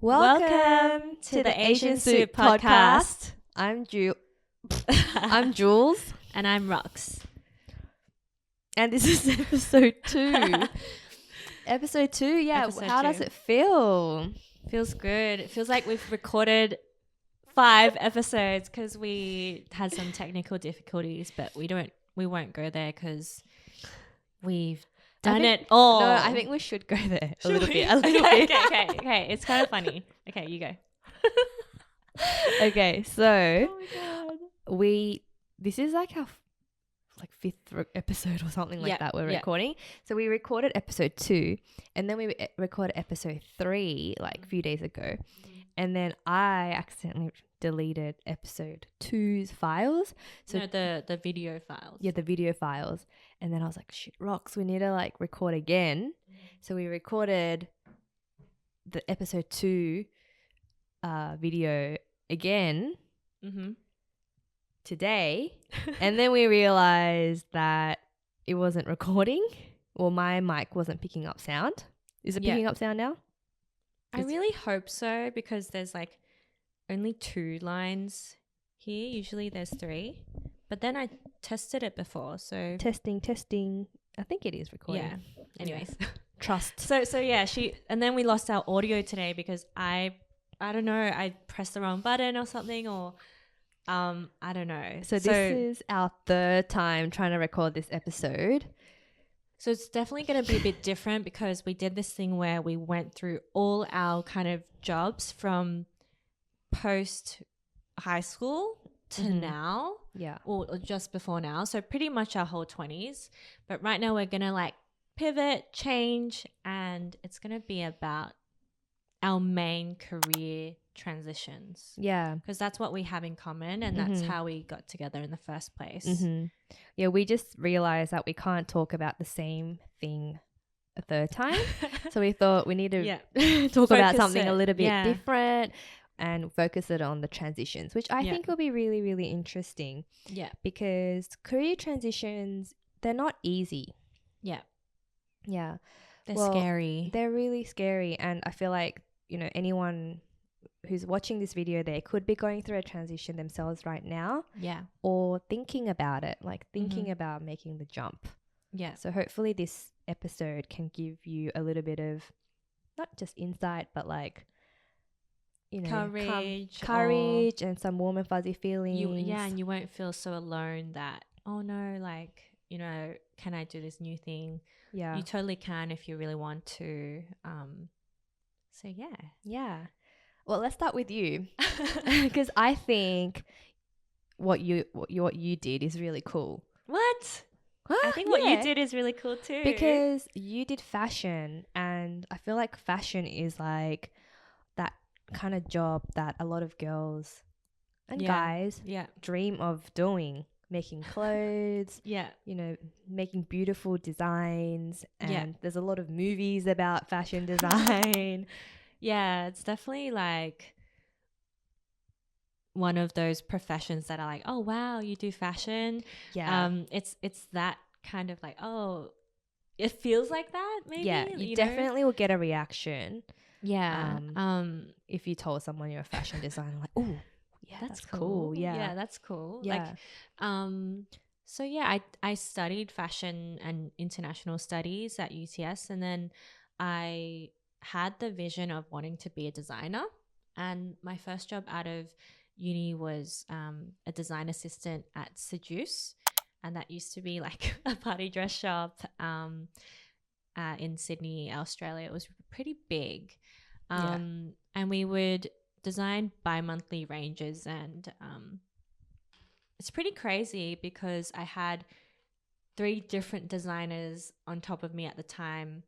Welcome to the Asian Soup Podcast. I'm I'm Jules. And I'm Rox. And this is episode 2. Episode 2, yeah. Episode How 2. does it feel? Feels good. It feels like we've recorded 5 episodes because we had some technical difficulties, but we won't go there because we've done it all. No, I think we should go there a little bit. Okay. It's kind of funny. Okay, you go. Okay, so Oh my God. this is like our fifth episode or something like that we're yeah. recording. So we recorded episode 2 and then we recorded episode 3 like a few days ago. And then I accidentally deleted episode 2's files. So No, the video files. yeah, the video files. And then I was like, shit, Rox, we need to like record again. So we recorded the episode 2 video again Mm-hmm. today. And then we realized that it wasn't recording. Well, my mic wasn't picking up sound. Is it picking up sound now? I really hope so because there's like only 2 lines here. Usually there's 3. But then I tested it before, so Testing. I think it is recording. yeah. Anyways. Trust. So yeah, and then we lost our audio today because I don't know, I pressed the wrong button or something, or I don't know. So this is our 3rd time trying to record this episode. So it's definitely going to be a bit different because we did this thing where we went through all our kind of jobs from post high school to now. Yeah. Or just before now. So pretty much our whole 20s. But right now we're going to like pivot, change, and it's going to be about our main career transitions. Yeah. Because that's what we have in common and that's how we got together in the first place. Mm-hmm. Yeah, we just realized that we can't talk about the same thing a 3rd time. So we thought we need to talk about something a little bit different and focus it on the transitions, which I think will be really, really interesting. Yeah. Because career transitions, they're not easy. Yeah. Yeah. They're scary. They're really scary. And I feel like, you know, anyone who's watching this video, they could be going through a transition themselves right now. Yeah. Or thinking about it, like thinking about making the jump. Yeah. So hopefully this episode can give you a little bit of not just insight, but like, you know, courage and some warm and fuzzy feelings. And you won't feel so alone that, oh no, like, you know, can I do this new thing? Yeah. You totally can if you really want to. So yeah. Yeah. Well, let's start with you because I think what you did is really cool. What? I think what you did is really cool too. Because you did fashion, and I feel like fashion is like that kind of job that a lot of girls and guys dream of doing. Making clothes, you know, making beautiful designs, and there's a lot of movies about fashion design. Yeah, it's definitely like one of those professions that are like, oh wow, you do fashion. Yeah. It's that kind of like, oh, it feels like that maybe. Yeah, you definitely will get a reaction. Yeah. If you told someone you're a fashion designer, like, oh, yeah, that's cool. Yeah, that's cool. Yeah. Like, so yeah, I studied fashion and international studies at UTS, and then I had the vision of wanting to be a designer. And my first job out of uni was a design assistant at Jules, and that used to be like a party dress shop in Sydney, Australia. It was pretty big, and we would design bi-monthly ranges, and it's pretty crazy because I had 3 different designers on top of me at the time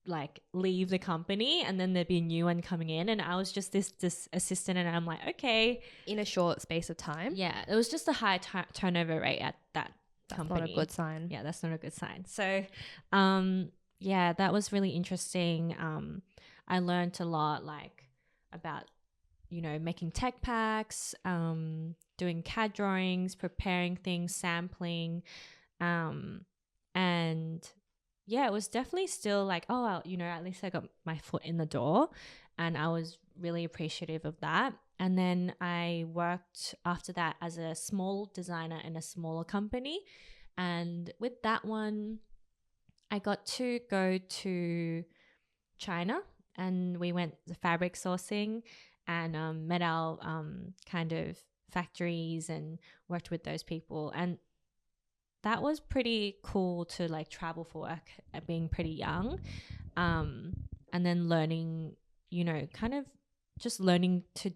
like leave the company, and then there'd be a new one coming in, and I was just this assistant, and I'm like, okay, in a short space of time. Yeah, it was just a high turnover rate at that company. Not a good sign. Yeah, that's not a good sign. So yeah, that was really interesting. I learned a lot like about, you know, making tech packs, doing CAD drawings, preparing things, sampling, and yeah, it was definitely still like, oh, well, you know, at least I got my foot in the door. and I was really appreciative of that. And then I worked after that as a small designer in a smaller company. And with that one, I got to go to China, and we went to fabric sourcing and met our kind of factories and worked with those people. And that was pretty cool to like travel for work at being pretty young. And then learning, you know, kind of just learning to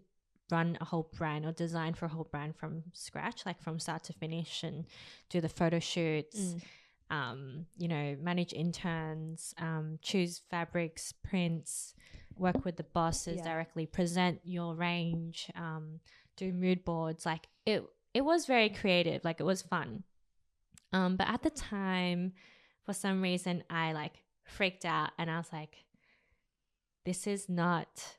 run a whole brand or design for a whole brand from scratch, like from start to finish, and do the photo shoots, you know, manage interns, choose fabrics, prints, work with the bosses directly, present your range, do mood boards. Like it was very creative, like it was fun. But at the time, for some reason, I like freaked out and I was like, this is not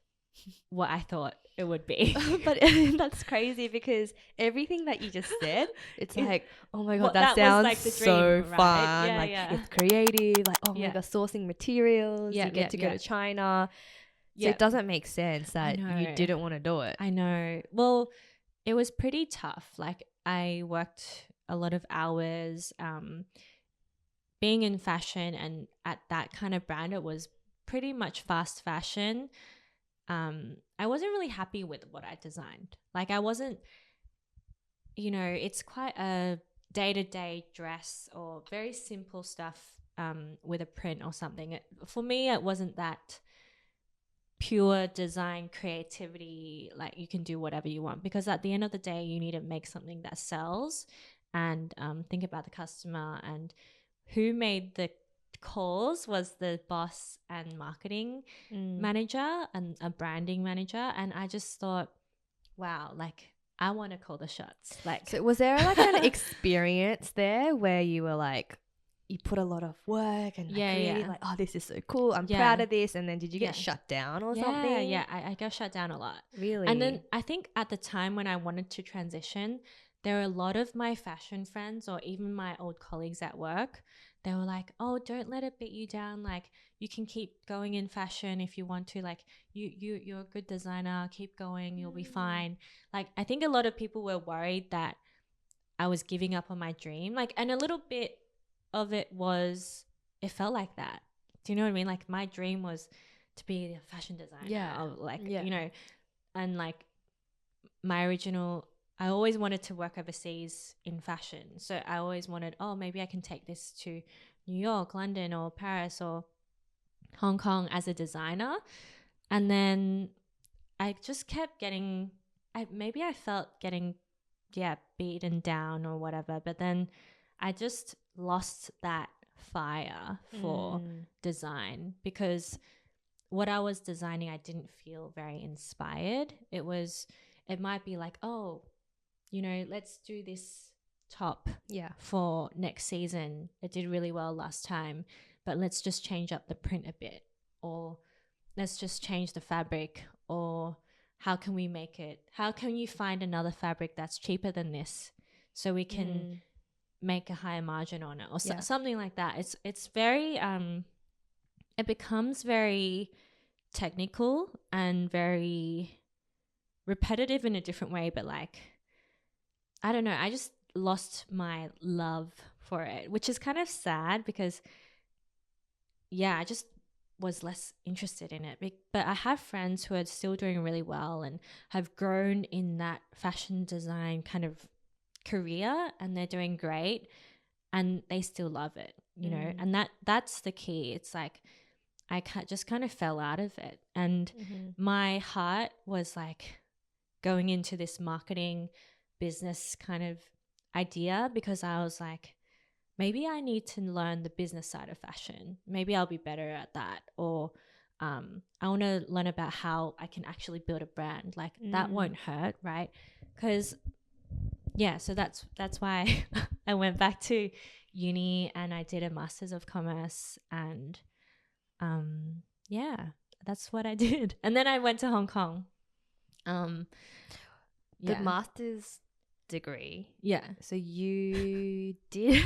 what I thought it would be. But that's crazy because everything that you just said, it's like, oh my God, that was sounds like the so dream, right? fun. Yeah, like yeah. it's creative. Like, oh my God, sourcing materials. You get to go to China. So it doesn't make sense that you didn't want to do it. I know. Well, it was pretty tough. Like I worked a lot of hours, being in fashion, and at that kind of brand, it was pretty much fast fashion. I wasn't really happy with what I designed. Like I wasn't, you know, it's quite a day-to-day dress or very simple stuff with a print or something. For me, it wasn't that pure design creativity, like you can do whatever you want, because at the end of the day, you need to make something that sells and think about the customer. And who made the calls was the boss and marketing manager and a branding manager. And I just thought, wow, like I want to call the shots. Like, so was there like an experience there where you were like, you put a lot of work and creative, like, oh, this is so cool, I'm proud of this, and then did you get shut down or something? Yeah, I got shut down a lot. Really? And then I think at the time when I wanted to transition, there were a lot of my fashion friends or even my old colleagues at work. They were like, oh, don't let it beat you down. Like, you can keep going in fashion if you want to. Like, you're a good designer. Keep going. You'll be fine. Like, I think a lot of people were worried that I was giving up on my dream. Like, and a little bit of it was, it felt like that. Do you know what I mean? Like, my dream was to be a fashion designer. Yeah. Or like, you know, and like my original, I always wanted to work overseas in fashion. So I always wanted, oh, maybe I can take this to New York, London, or Paris, or Hong Kong as a designer. And then I just kept getting, maybe I felt getting, beaten down or whatever. But then I just lost that fire for design, because what I was designing, I didn't feel very inspired. It might be like, oh, you know, let's do this top for next season. It did really well last time, but let's just change up the print a bit, or let's just change the fabric, or how can we make it? How can you find another fabric that's cheaper than this so we can make a higher margin on it, or something like that. It's very it becomes very technical and very repetitive in a different way, but like, I don't know, I just lost my love for it, which is kind of sad, because I just was less interested in it. But I have friends who are still doing really well and have grown in that fashion design kind of career, and they're doing great and they still love it, you know. And that's the key. It's like I just kind of fell out of it, and my heart was like going into this marketing business kind of idea, because I was like, maybe I need to learn the business side of fashion. Maybe I'll be better at that. Or I want to learn about how I can actually build a brand. Like that won't hurt, right? Because so that's why I went back to uni and I did a Masters of Commerce, and that's what I did. And then I went to Hong Kong. The master's degree. Yeah. So you did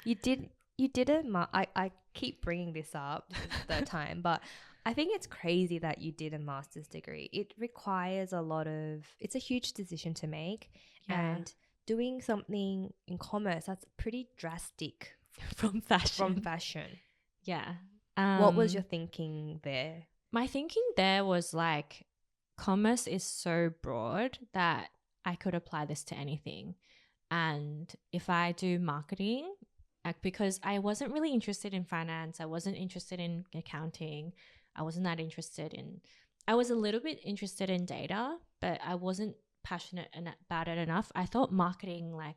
I keep bringing this up, this is the third time, but I think it's crazy that you did a master's degree. It requires it's a huge decision to make. Yeah. And doing something in commerce, that's pretty drastic from fashion. Yeah. What was your thinking there? My thinking there was like, commerce is so broad that I could apply this to anything. And if I do marketing, because I wasn't really interested in finance, I wasn't interested in accounting, I wasn't that interested in, I was a little bit interested in data, but I wasn't passionate about it enough. I thought marketing, like,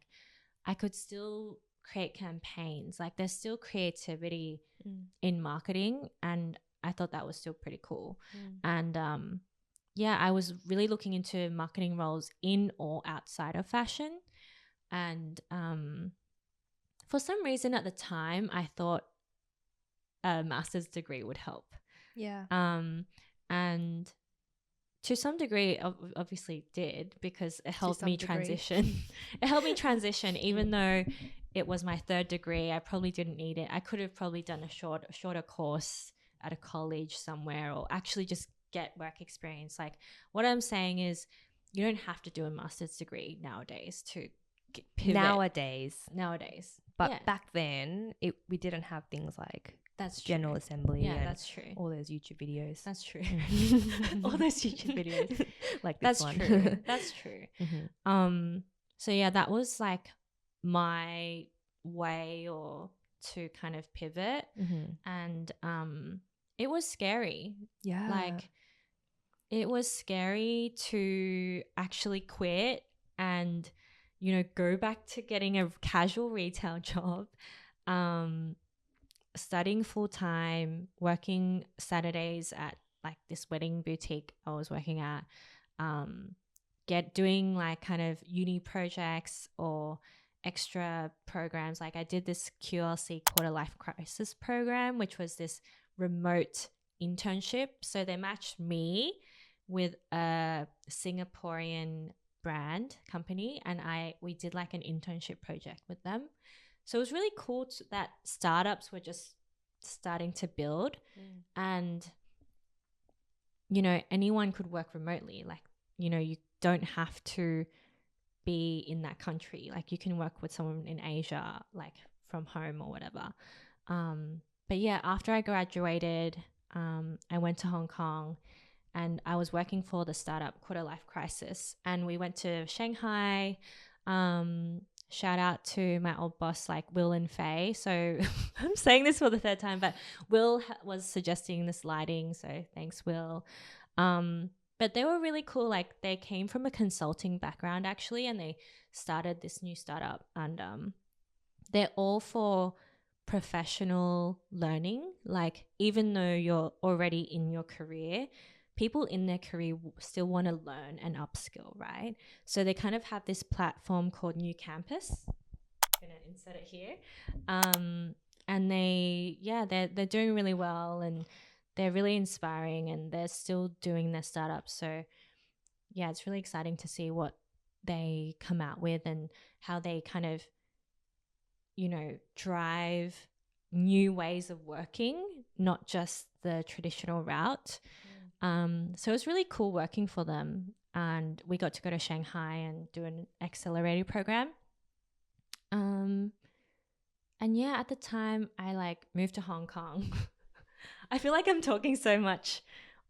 I could still create campaigns. Like, there's still creativity in marketing, and I thought that was still pretty cool. And yeah, I was really looking into marketing roles in or outside of fashion. And for some reason at the time, I thought a master's degree would help. Yeah. And to some degree, obviously did, because it helped me transition. It helped me transition, even though it was my third degree. I probably didn't need it. I could have probably done a shorter course at a college somewhere, or actually just get work experience. Like, what I'm saying is, you don't have to do a master's degree nowadays to pivot. Nowadays. But back then, we didn't have things like that's General true. Assembly. Yeah, and that's true. All those YouTube videos. That's true. All those YouTube videos. Like this that's one. True. That's true. So yeah, that was like my way to kind of pivot. And it was scary. Yeah. Like, it was scary to actually quit and, you know, go back to getting a casual retail job, studying full time, working Saturdays at like this wedding boutique I was working at, doing like kind of uni projects or extra programs. Like, I did this QLC quarter life crisis program, which was this remote internship. So they matched me with a Singaporean brand company, and we did like an internship project with them. So it was really cool that startups were just starting to build, and, you know, anyone could work remotely. Like, you know, you don't have to be in that country. Like, you can work with someone in Asia, like from home or whatever. But yeah, after I graduated, I went to Hong Kong, and I was working for the startup Quarter Life Crisis, and we went to Shanghai. Shout out to my old boss, like Will and Faye. So I'm saying this for the third time, but Will was suggesting this lighting, so thanks, Will. But they were really cool. Like, they came from a consulting background actually, and they started this new startup, and they're all for professional learning. Like, even though you're already in your career, people in their career still want to learn and upskill, right? So they kind of have this platform called New Campus. I'm going to insert it here. And they're doing really well, and they're really inspiring, and they're still doing their startups. So yeah, it's really exciting to see what they come out with and how they kind of, you know, drive new ways of working, not just the traditional route. So it was really cool working for them, and we got to go to Shanghai and do an accelerator program. And yeah, at the time I like moved to Hong Kong. I feel like I'm talking so much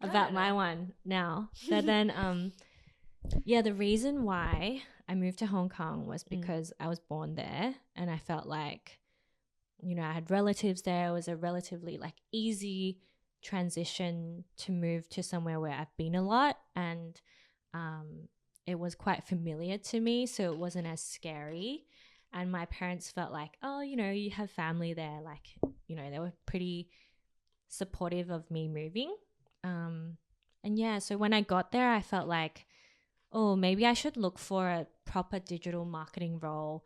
about my one now. But then, yeah, the reason why I moved to Hong Kong was because I was born there, and I felt like, you know, I had relatives there. It was a relatively like easy transition to move to somewhere where I've been a lot, and it was quite familiar to me, so it wasn't as scary. And my parents felt like, oh, you know, you have family there, like, you know, they were pretty supportive of me moving. And yeah, so when I got there, I felt like, oh, maybe I should look for a proper digital marketing role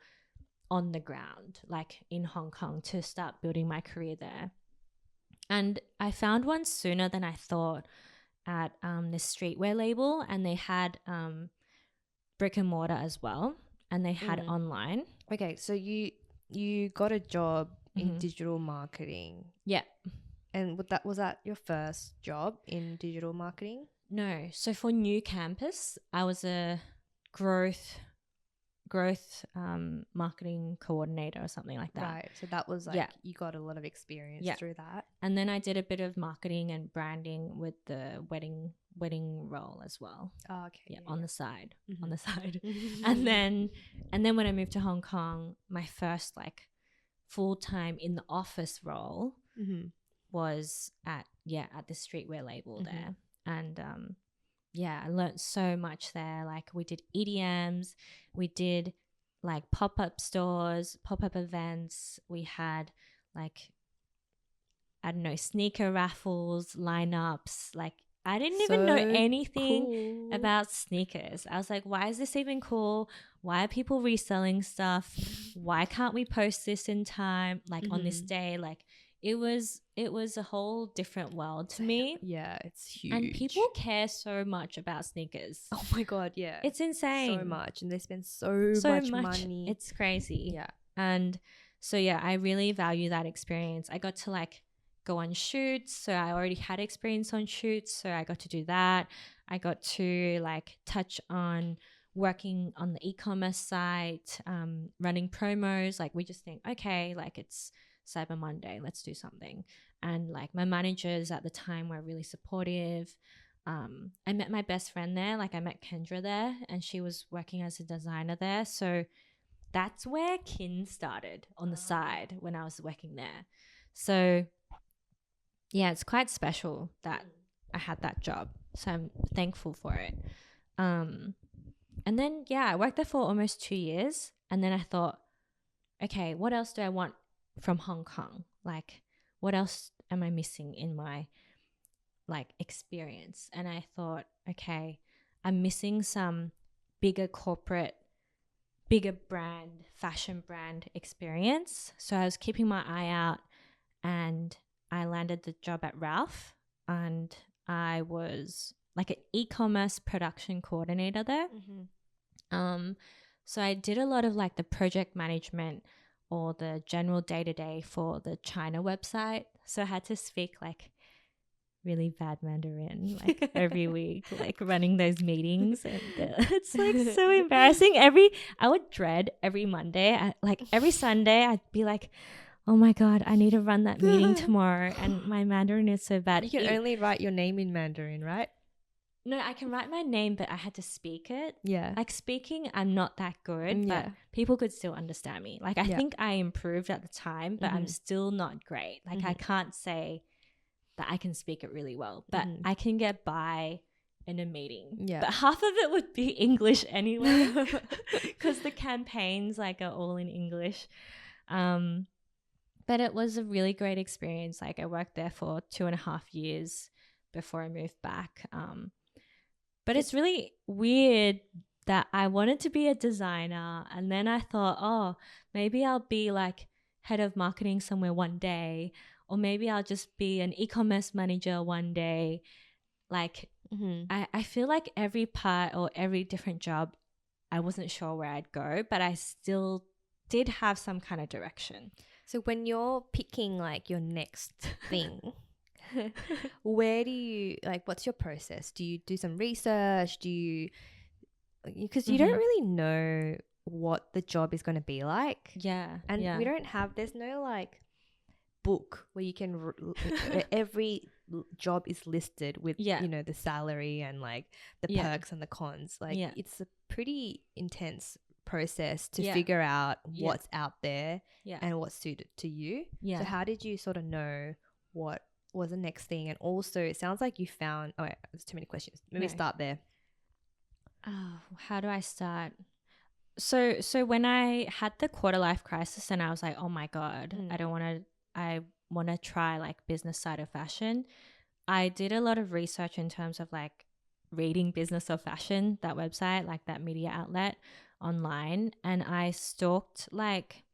on the ground, like in Hong Kong, to start building my career there. And I found one sooner than I thought at this streetwear label, and they had brick and mortar as well, and they had online. Okay, so you got a job in digital marketing. Yeah. And was that your first job in digital marketing? No. So for New Campus, I was a growth marketing coordinator or something like that. Right. So that was like you got a lot of experience through that. And then I did a bit of marketing and branding with the wedding role as well. Oh, okay. Yeah, on the side. On the side. and then when I moved to Hong Kong, my first like full-time in the office role was at the streetwear label there. And I learned so much there. Like we did EDMs, we did like pop-up stores, pop-up events. We had like, I don't know, sneaker raffles, lineups. Like I didn't even know anything about sneakers. I was like, why is this even cool? Why are people reselling stuff? Why can't we post this in time? Like on this day, like it was a whole different world to me. Yeah, it's huge. And people care so much about sneakers. Oh my God, yeah. It's insane. So much. And they spend so much money. It's crazy. Yeah. And so, yeah, I really value that experience. I got to like go on shoots. So I already had experience on shoots. So I got to do that. I got to like touch on working on the e-commerce site, running promos. Like we just think, okay, like it's Cyber Monday, let's do something. And like my managers at the time were really supportive. I met my best friend there. Like I met Kendra there, and she was working as a designer there. So that's where Kin started on the side when I was working there. So yeah, it's quite special that I had that job. So I'm thankful for it. And then I worked there for almost 2 years, and then I thought, okay, what else do I want from Hong Kong? Like, what else am I missing in my like experience? And I thought, okay, I'm missing some bigger corporate, bigger brand, fashion brand experience. So I was keeping my eye out, and I landed the job at Ralph, and I was like an e-commerce production coordinator there. So I did a lot of like the project management or the general day-to-day for the China website. So I had to speak like really bad Mandarin like every week, like running those meetings, and it's like so embarrassing. I would dread every Monday, like every Sunday I'd be like, oh my God, I need to run that meeting tomorrow, and my Mandarin is so bad. You can only write your name in Mandarin, right? No, I can write my name, but I had to speak it. Yeah. Like speaking, I'm not that good, but people could still understand me. Like I think I improved at the time, but I'm still not great. Like I can't say that I can speak it really well, but I can get by in a meeting. Yeah. But half of it would be English anyway, because the campaigns like are all in English. But it was a really great experience. Like I worked there for 2.5 years before I moved back. But it's really weird that I wanted to be a designer, and then I thought, oh, maybe I'll be like head of marketing somewhere one day, or maybe I'll just be an e-commerce manager one day. Like I feel like every part or every different job, I wasn't sure where I'd go, but I still did have some kind of direction. So when you're picking like your next thing, where do you like, what's your process? Do you do some research? Because you don't really know what the job is going to be like. Yeah. And there's no like book where you can, every job is listed with, you know, the salary and like the perks and the cons. Like it's a pretty intense process to figure out what's out there and what's suited to you. Yeah. So how did you sort of know what was the next thing? And also it sounds like you found, there's too many questions. Maybe start there. Oh, how do I start? So when I had the quarter life crisis and I was like, oh my God, I want to try like business side of fashion. I did a lot of research in terms of like reading Business of Fashion, that website, like that media outlet online. And I stalked like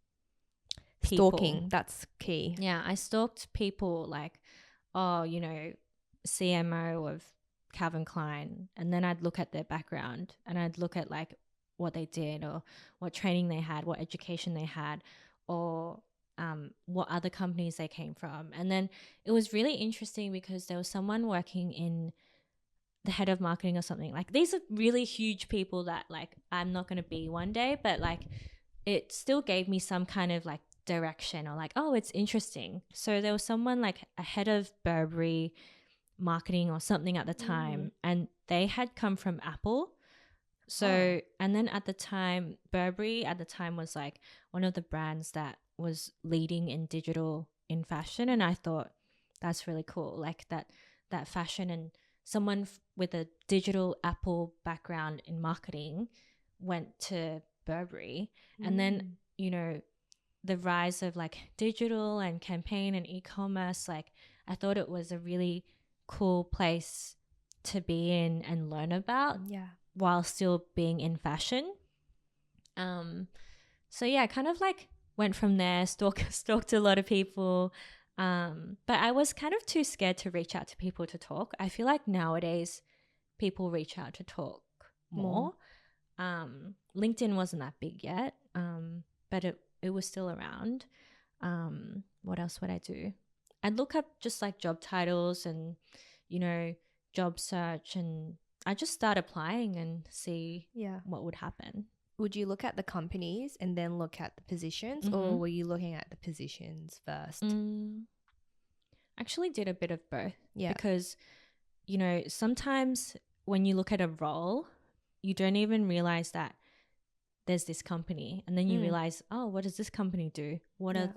people. Stalking, that's key. Yeah, I stalked people like, oh, you know, CMO of Calvin Klein, and then I'd look at their background and I'd look at like what they did or what training they had, what education they had, or what other companies they came from. And then it was really interesting because there was someone working in the head of marketing or something. Like, these are really huge people that like I'm not going to be one day, but like it still gave me some kind of like direction, or like, oh, it's interesting. So there was someone like a head of Burberry marketing or something at the time, and they had come from Apple. So and then at the time, Burberry at the time was like one of the brands that was leading in digital in fashion, and I thought that's really cool, like that fashion and someone with a digital Apple background in marketing went to Burberry. And then, you know, the rise of like digital and campaign and e-commerce, like I thought it was a really cool place to be in and learn about, while still being in fashion. So yeah, kind of like went from there, stalked a lot of people. But I was kind of too scared to reach out to people to talk. I feel like nowadays people reach out to talk more. LinkedIn wasn't that big yet, but it was still around. What else would I do? I'd look up just like job titles and, you know, job search, and I just start applying and see what would happen. Would you look at the companies and then look at the positions, or were you looking at the positions first? Actually did a bit of both. Yeah. Because, you know, sometimes when you look at a role, you don't even realize that there's this company, and then you realize, oh, what does this company do? What are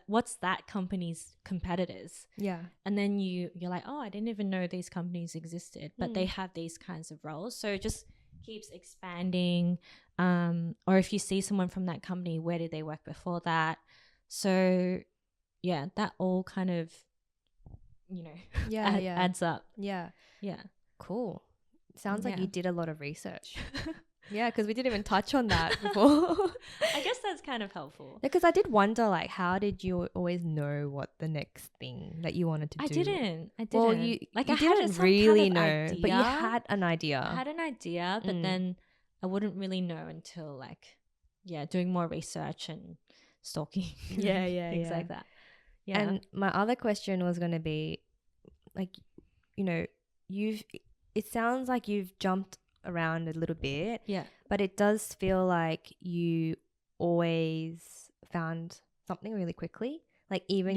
what's that company's competitors? Yeah. And then you're like, oh, I didn't even know these companies existed, but they have these kinds of roles. So it just keeps expanding. Or if you see someone from that company, where did they work before that? So yeah, that all kind of, you know, adds up. Yeah. Cool. Sounds like you did a lot of research. Yeah, because we didn't even touch on that before. I guess that's kind of helpful. Yeah, because I did wonder, like, how did you always know what the next thing that you wanted to do? I didn't. Well, you didn't really know, but you had an idea. I had an idea, but then I wouldn't really know until like, doing more research and stalking. Things like that. Yeah. And my other question was going to be, like, you know, it sounds like you've jumped around a little bit, but it does feel like you always found something really quickly, like even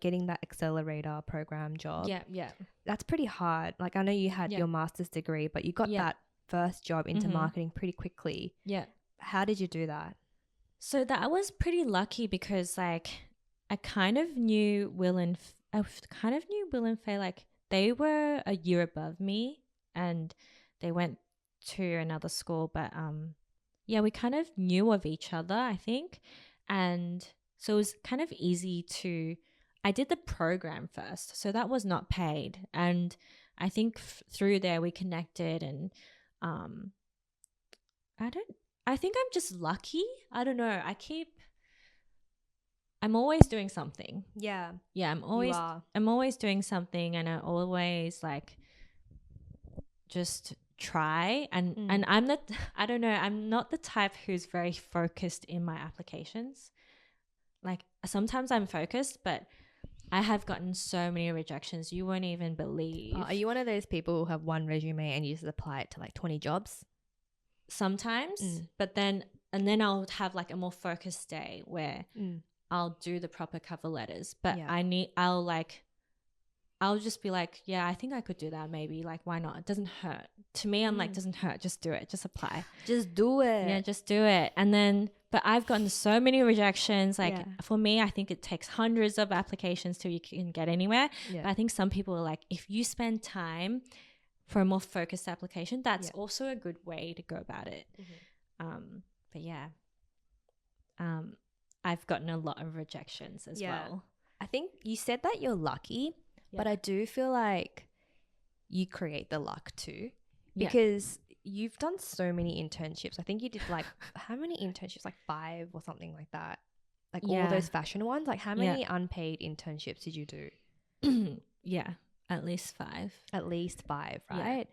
getting that accelerator program job. That's pretty hard. Like, I know you had your master's degree, but you got that first job into marketing pretty quickly. How did you do that? So that was pretty lucky, because like I kind of knew Will and Faye, like they were a year above me and they went to another school, but we kind of knew of each other, I think. And so it was kind of easy I did the program first, so that was not paid, and I think through there we connected, and I think I'm just lucky. I don't know, I'm always doing something. I'm always doing something, and I always like just try, and I'm not the type who's very focused in my applications. Like, sometimes I'm focused, but I have gotten so many rejections you won't even believe. Are you one of those people who have one resume and you just apply it to like 20 jobs? Sometimes, but then I'll have like a more focused day where I'll do the proper cover letters, but I'll just be like, I think I could do that maybe. Like, why not? It doesn't hurt. To me, I'm like, doesn't hurt. Just do it. Just apply. Just do it. Yeah, just do it. And then, but I've gotten so many rejections. Like, for me, I think it takes hundreds of applications till you can get anywhere. But I think some people are like, if you spend time for a more focused application, that's also a good way to go about it. But I've gotten a lot of rejections as well. I think you said that you're lucky. But I do feel like you create the luck too, because you've done so many internships. I think you did like, how many internships? Like 5 or something like that. Like all those fashion ones. Like, how many unpaid internships did you do? At least 5. At least 5, right?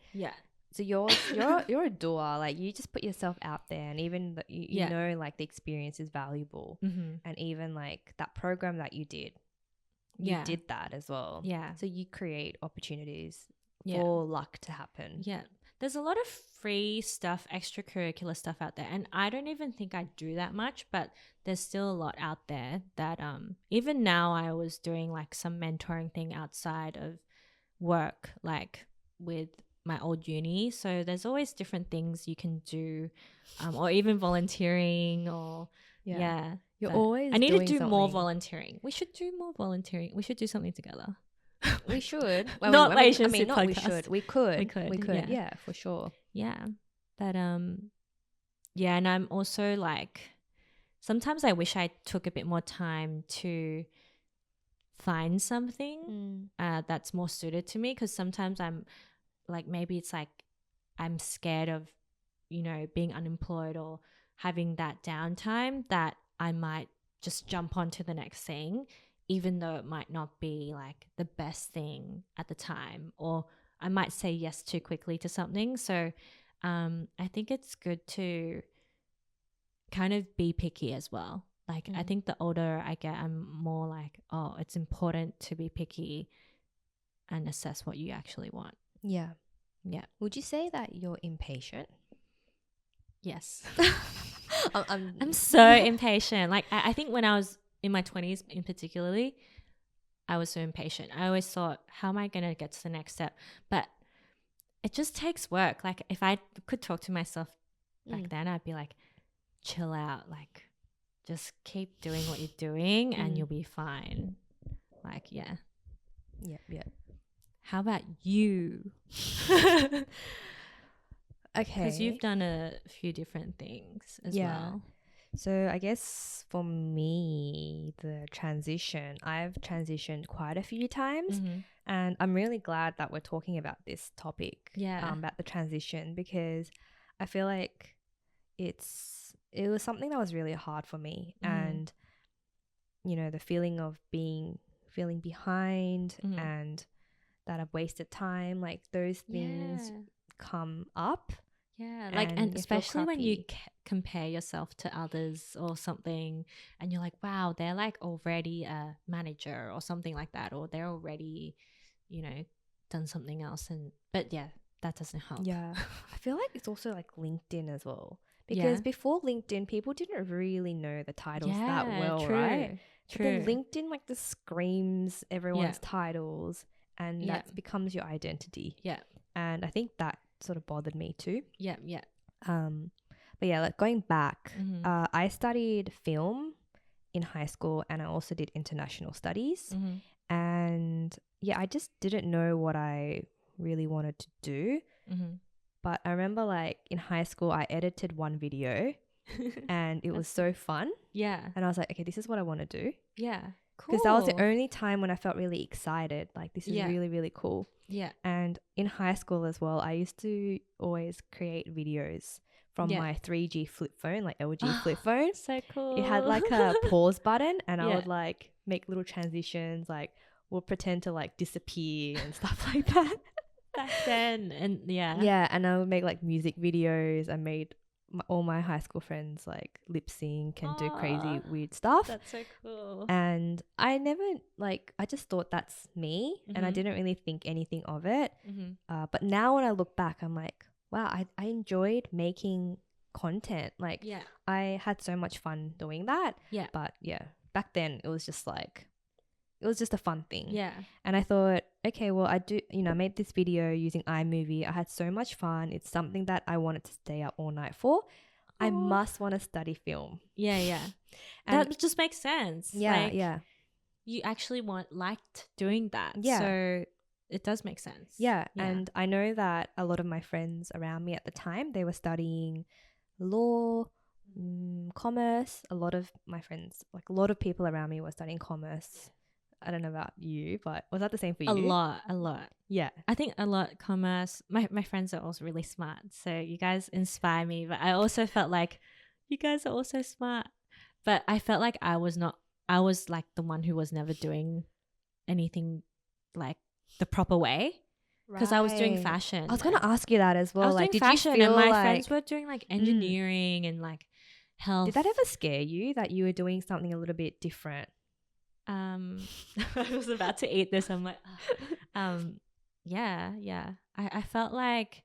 So you're a doer. Like you just put yourself out there, and even you know like the experience is valuable, and even like that program that you did that as well. Yeah. So you create opportunities for luck to happen. Yeah. There's a lot of free stuff, extracurricular stuff out there, and I don't even think I do that much, but there's still a lot out there that even now I was doing like some mentoring thing outside of work, like with my old uni. So there's always different things you can do, or even volunteering or You're always I need to doing do something. more volunteering. We should do more volunteering. We should do something together. We should. We should. We could. Yeah, for sure. Yeah. But yeah, and I'm also like, sometimes I wish I took a bit more time to find something that's more suited to me, because sometimes I'm like, maybe it's like I'm scared of, you know, being unemployed or having that downtime that I might just jump onto the next thing, even though it might not be like the best thing at the time, or I might say yes too quickly to something. So I think it's good to kind of be picky as well. Like I think the older I get, I'm more like, oh, it's important to be picky and assess what you actually want. Yeah. Yeah. Would you say that you're impatient? Yes. I'm so impatient. Like I think when I was in my 20s in particularly, I was so impatient. I always thought, how am I going to get to the next step? But it just takes work. Like if I could talk to myself back then, I'd be like, chill out. Like just keep doing what you're doing and you'll be fine. Like, yeah. Yeah. How about you? Okay. Because you've done a few different things as well. So I guess for me, the transition, I've transitioned quite a few times, and I'm really glad that we're talking about this topic, about the transition, because I feel like it was something that was really hard for me, and you know, the feeling of feeling behind and that I've wasted time, like those things come up. Yeah, like, and especially when you compare yourself to others or something, and you're like, wow, they're like already a manager or something like that, or they're already, you know, done something else. But yeah, that doesn't help. Yeah, I feel like it's also like LinkedIn as well, because before LinkedIn, people didn't really know the titles that well, right? True. But then LinkedIn like just screams everyone's titles, and that becomes your identity. Yeah, and I think that sort of bothered me too. Yeah. But yeah, like going back, I studied film in high school, and I also did international studies. And yeah, I just didn't know what I really wanted to do. But I remember like in high school, I edited one video and it was so fun. Yeah. And I was like, okay, this is what I want to do. Yeah. Cool. Because that was the only time when I felt really excited. Like, this is really, really cool. Yeah. And in high school as well, I used to always create videos from my 3G flip phone, like LG flip phone. So cool. It had like a pause button, and I would like make little transitions, like would pretend to like disappear and stuff like that. Back then. And Yeah. And I would make like music videos. I made all my high school friends like lip sync and do crazy weird stuff. That's so cool. And I never I just thought that's me, and I didn't really think anything of it. But now when I look back, I'm like, wow, I enjoyed making content. Like, I had so much fun doing that. Yeah. But yeah, back then it was just a fun thing. Yeah. And I thought, okay, well, I made this video using iMovie. I had so much fun. It's something that I wanted to stay up all night for. I must want to study film. Yeah. And that just makes sense. Yeah, like, yeah. You actually liked doing that. Yeah. So it does make sense. Yeah. And I know that a lot of my friends around me at the time, they were studying law, commerce. A lot of my friends, like a lot of people around me were studying commerce. I don't know about you, but was that the same for you? A lot. Yeah. I think a lot commerce. My friends are also really smart. So you guys inspire me. But I also felt like you guys are also smart. But I felt like I was like the one who was never doing anything like the proper way. because I was doing fashion. I was going to ask you that as well. I was like, doing did fashion, you feel and my like, friends were doing like engineering and like health. Did that ever scare you that you were doing something a little bit different? I was about to eat this. I'm like, yeah. I felt like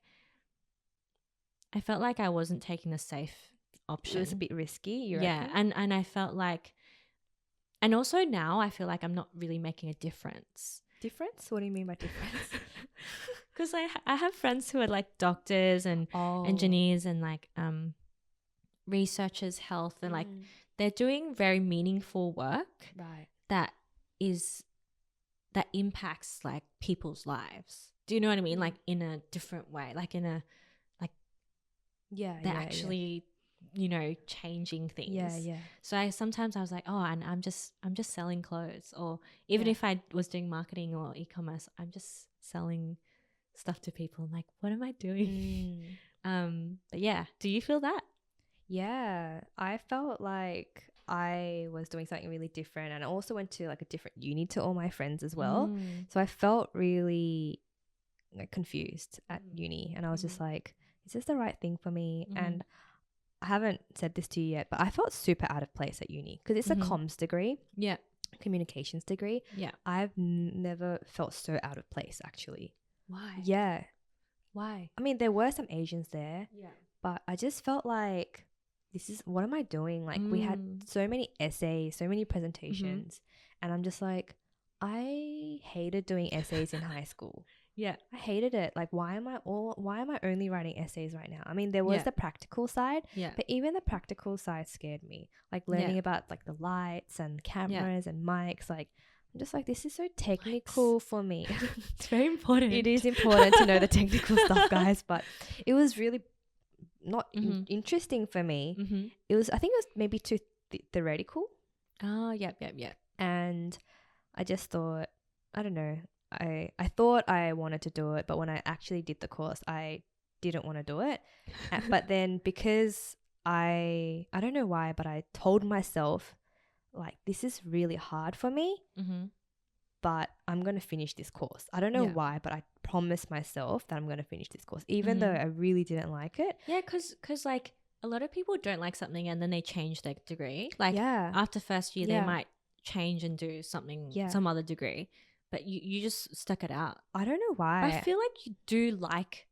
I wasn't taking the safe option. It was a bit risky, you reckon? And I felt like, and also now I feel like I'm not really making a difference. Difference? What do you mean by difference? Because I have friends who are like doctors and engineers and like researchers, health, and like they're doing very meaningful work, right? That impacts like people's lives. Do you know what I mean? Like in a different way, like in a like they're actually you know, changing things. Yeah. So I was like, oh, and I'm just selling clothes, or even if I was doing marketing or e-commerce, I'm just selling stuff to people. I'm like, what am I doing? But yeah, do you feel that? Yeah, I felt like I was doing something really different, and I also went to like a different uni to all my friends as well. So I felt really like confused at uni, and I was just like, is this the right thing for me? And I haven't said this to you yet, but I felt super out of place at uni because it's a comms degree. Yeah. Communications degree. Yeah. I've never felt so out of place, actually. Why? Yeah. Why? I mean, there were some Asians there. Yeah. But I just felt like, what am I doing? Like we had so many essays, so many presentations, and I'm just like, I hated doing essays in high school. Yeah. I hated it. Like, why am I only writing essays right now? I mean, there was the practical side, but even the practical side scared me. Like learning about like the lights and cameras and mics. Like, I'm just like, this is so technical for me. It's very important. It is important to know the technical stuff, guys, but it was really not interesting for me. It was, I think it was maybe too theoretical. Oh, yep. And I just thought, I don't know, I thought I wanted to do it, but when I actually did the course, I didn't want to do it. But then because I don't know why, but I told myself like, this is really hard for me, but I'm going to finish this course. I don't know why, but I promised myself that I'm going to finish this course, even though I really didn't like it. Yeah, because like a lot of people don't like something and then they change their degree. Like after first year, they might change and do something, some other degree, but you just stuck it out. I don't know why. But I feel like you do like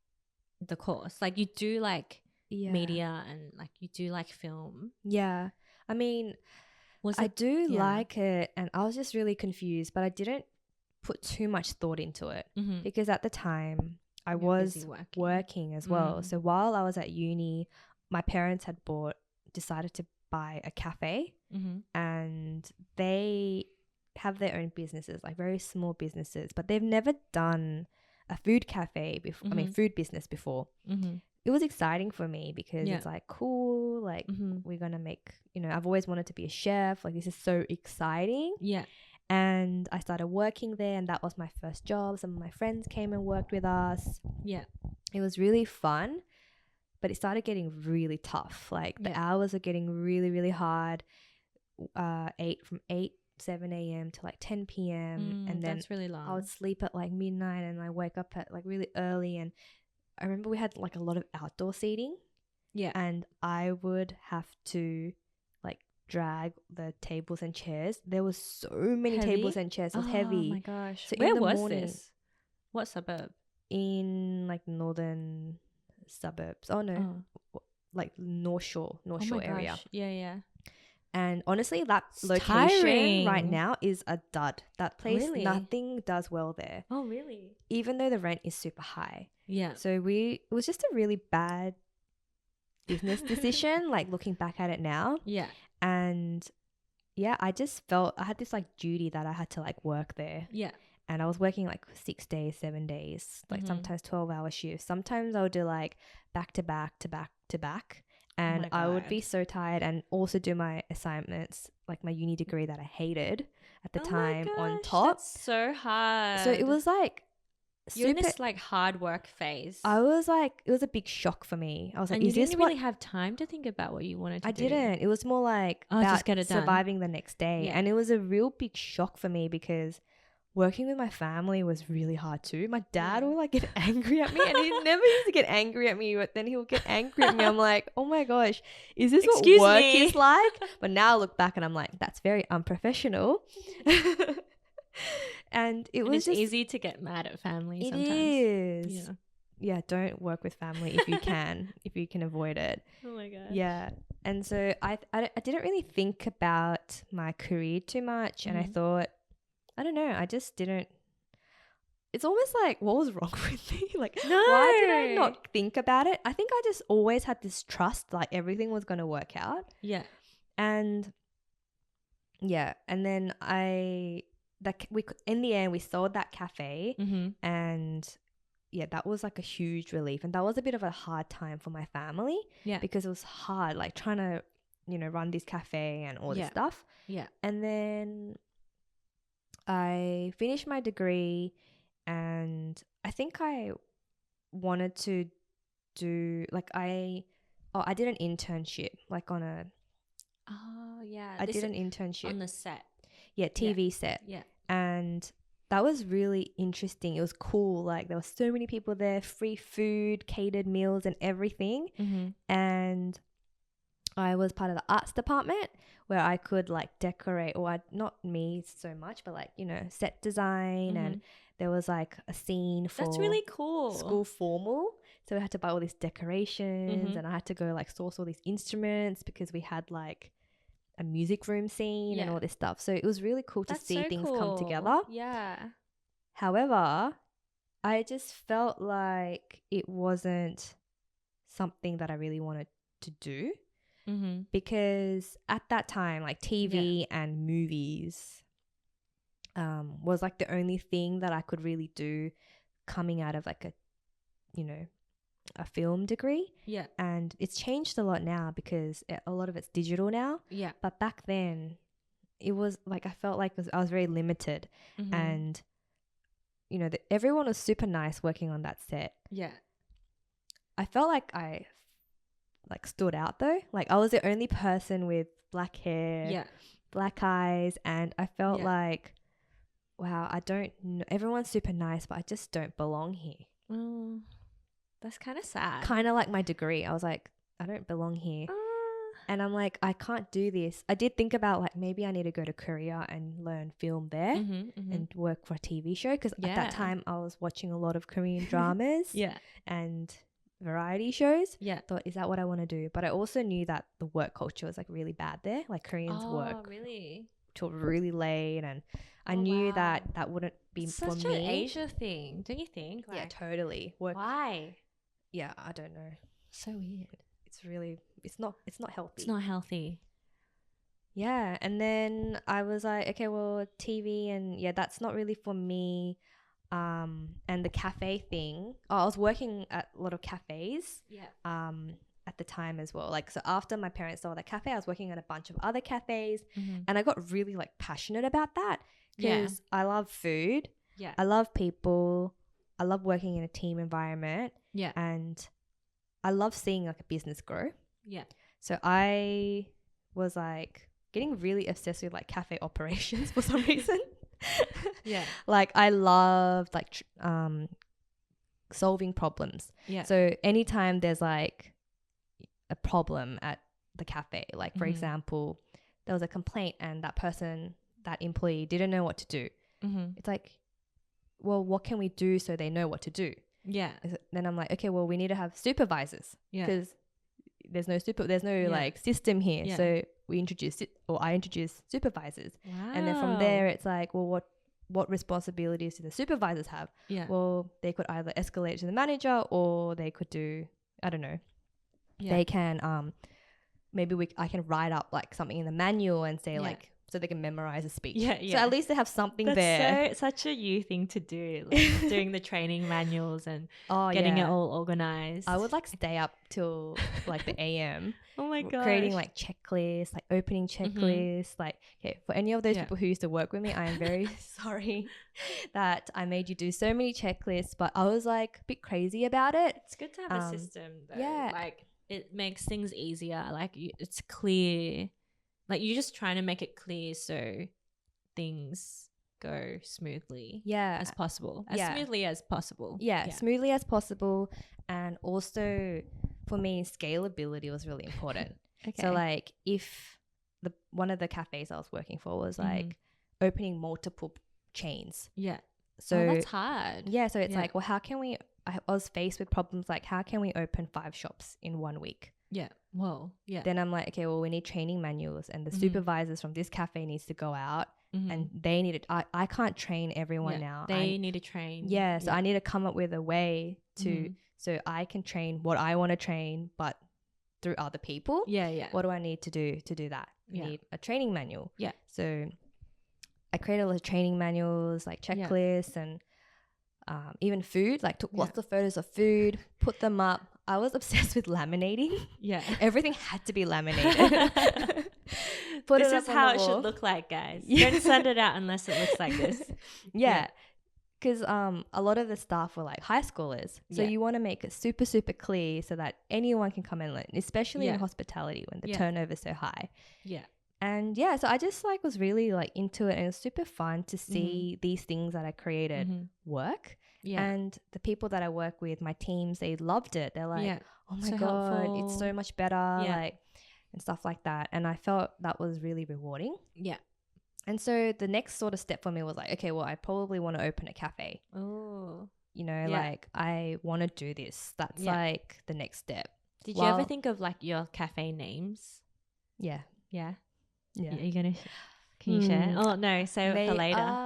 the course. Like you do like media and like you do like film. Yeah. I mean, I do like it, and I was just really confused, but I didn't put too much thought into it because at the time I was working as well. So while I was at uni, my parents had decided to buy a cafe, and they have their own businesses, like very small businesses, but they've never done a food cafe before. I mean, food business before. It was exciting for me because it's like cool, like we're gonna make, you know, I've always wanted to be a chef, like this is so exciting. And I started working there, and that was my first job. Some of my friends came and worked with us. It was really fun, but it started getting really tough. Like the hours are getting really, really hard. 7 a.m. to like 10 p.m. and then that's really long. I would sleep at like midnight, and I wake up at like really early. And I remember we had like a lot of outdoor seating. And I would have to like drag the tables and chairs. There was so many tables and chairs. It was heavy. Oh my gosh. So where was this? What suburb? In like northern suburbs. Oh no. Like North Shore area. Gosh. Yeah. And honestly, that location tiring. Right now is a dud. That place, nothing does well there. Oh, really? Even though the rent is super high. Yeah. So it was just a really bad business decision, like looking back at it now. Yeah. And yeah, I just felt I had this like duty that I had to like work there. Yeah. And I was working like 6 days, 7 days, like sometimes 12-hour shifts. Sometimes I would do like back to back to back to back. And I would be so tired and also do my assignments, like my uni degree that I hated at the time on top. That's so hard. So it was like you're in this like hard work phase. I was like, it was a big shock for me. I was like, and you didn't really have time to think about what you wanted to do. I didn't. It was more like about just get it done. Surviving the next day. Yeah. And it was a real big shock for me because working with my family was really hard too. My dad would like get angry at me, and he never used to get angry at me, but then he would get angry at me. I'm like, oh my gosh, is this Excuse what work me. is like? But now I look back and I'm like, that's very unprofessional. And it's just easy to get mad at family sometimes. It is. Yeah, don't work with family if you can, if you can avoid it. Oh my god. Yeah. And so I didn't really think about my career too much, and I thought, I don't know, I just didn't. It's almost like, what was wrong with me? Like, why did I not think about it? I think I just always had this trust, like everything was going to work out. Yeah. And yeah, and then in the end we sold that cafe, and yeah, that was like a huge relief, and that was a bit of a hard time for my family. Yeah, because it was hard, like trying to, run this cafe and all this stuff. Yeah, and then I finished my degree, and I think I wanted to do like I did an internship, like on a. Oh yeah, I did an internship on the set. Yeah, TV set. Yeah, and that was really interesting. It was cool. Like there were so many people there, free food, catered meals and everything. And I was part of the arts department where I could like decorate, or not me so much, but like, set design. And there was like a scene for That's really cool. School formal. So we had to buy all these decorations, and I had to go like source all these instruments because we had like a music room scene and all this stuff. So it was really cool to see things come together. Yeah. However, I just felt like it wasn't something that I really wanted to do, because at that time, like TV and movies was like the only thing that I could really do coming out of like a film degree. Yeah. And it's changed a lot now because a lot of it's digital now. Yeah. But back then it was like, I felt like I was very limited, and everyone was super nice working on that set. Yeah. I felt like I stood out though. Like I was the only person with black hair, black eyes, and I felt like, wow, I don't know. Everyone's super nice, but I just don't belong here. Oh. That's kind of sad. Kind of like my degree. I was like, I don't belong here. And I'm like, I can't do this. I did think about like maybe I need to go to Korea and learn film there and work for a TV show, because at that time I was watching a lot of Korean dramas and variety shows. Yeah. Thought, is that what I want to do? But I also knew that the work culture was like really bad there. Like Koreans work really till really late, and I knew that wouldn't be for me. Such an Asia thing, don't you think? Like, yeah, totally. Why? Yeah, I don't know. So weird. It's really, it's not healthy. It's not healthy. Yeah. And then I was like, okay, well, TV, and that's not really for me. And the cafe thing. I was working at a lot of cafes. Yeah. At the time as well. Like, so after my parents saw that cafe, I was working at a bunch of other cafes, and I got really like passionate about that because I love food. Yeah. I love people. I love working in a team environment. Yeah. And I love seeing like a business grow. Yeah. So I was like getting really obsessed with like cafe operations for some reason. Yeah. Like I loved like solving problems. Yeah. So anytime there's like a problem at the cafe, like for example, there was a complaint and that employee didn't know what to do. It's like, well, what can we do so they know what to do? Yeah. Then I'm like, okay, well, we need to have supervisors. Yeah. Because there's no like system here. Yeah. So I introduced supervisors. Wow. And then from there, it's like, well, what responsibilities do the supervisors have? Yeah. Well, they could either escalate to the manager, or they could do, I don't know. Yeah. They can maybe I can write up like something in the manual and say like, so they can memorize a speech. Yeah, yeah. So at least they have something there. That's such a you thing to do, like doing the training manuals and getting it all organized. I would like stay up till like the AM. Oh my god, creating like checklists, like opening checklists. Like, okay, for any of those people who used to work with me, I am very sorry that I made you do so many checklists. But I was like a bit crazy about it. It's good to have a system, though. Yeah, like it makes things easier. Like it's clear. Like you're just trying to make it clear so things go smoothly as possible. Smoothly as possible. Smoothly as possible. And also for me, scalability was really important. Okay. So like if one of the cafes I was working for was like opening multiple chains. Yeah. So that's hard. Yeah. So it's like, well, how can we, I was faced with problems like, how can we open 5 shops in 1 week? Yeah. Whoa. Yeah. Then I'm like, okay, well, we need training manuals, and the supervisors from this cafe needs to go out, and they need to, I can't train everyone now. They need to train. Yeah. So I need to come up with a way to, so I can train what I want to train, but through other people. Yeah. Yeah. What do I need to do that? I need a training manual. Yeah. So I created a lot of training manuals, like checklists, and even food, like took lots of photos of food, put them up. I was obsessed with laminating. Yeah. Everything had to be laminated. This is how it should look like, guys. Don't send it out unless it looks like this. Yeah. Because a lot of the staff were like high schoolers. So you want to make it super, super clear so that anyone can come and learn, especially in hospitality when the turnover is so high. Yeah. And so I just like was really like into it, and it was super fun to see these things that I created work. Yeah. And the people that I work with, my teams, they loved it. They're like, oh my God, helpful. It's so much better. Like, and stuff like that. And I felt that was really rewarding. Yeah. And so the next sort of step for me was like, okay, well, I probably want to open a cafe. Oh. You know, like I want to do this. That's like the next step. Did you ever think of like your cafe names? Yeah. Yeah. Yeah. Are you going to, can you share? Oh, no. So for later.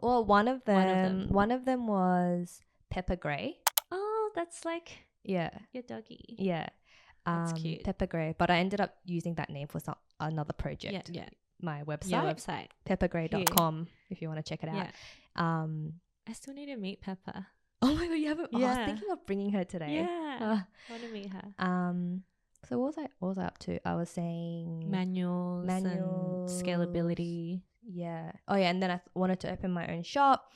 Well, one of them was Pepper Gray. Oh, that's like your doggy. Yeah. That's cute. Pepper Gray. But I ended up using that name for another project. Yeah. My website. Your website. peppergray.com if you want to check it out. I still need to meet Pepper. Oh my God, you haven't? Yeah. I was thinking of bringing her today. Yeah. I want to meet her. So what was I up to? I was saying manuals and scalability. Yeah. Oh yeah, and then I wanted to open my own shop.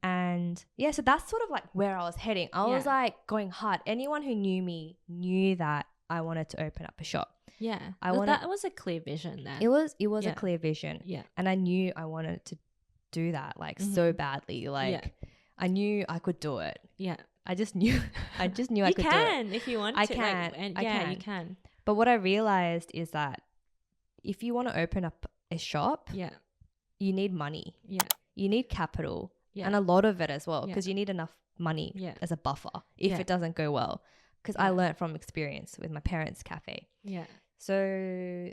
And so that's sort of like where I was heading. I was like going hard. Anyone who knew me knew that I wanted to open up a shop. Yeah. That was a clear vision then. It was a clear vision. Yeah. And I knew I wanted to do that like so badly. Like I knew I could do it. Yeah. I just knew I could do it. You can if you want to. I can. I can. You can. But what I realized is that if you want to open up a shop, you need money. Yeah. You need capital. Yeah. And a lot of it as well, because you need enough money as a buffer if it doesn't go well. Because I learned from experience with my parents' cafe. Yeah. So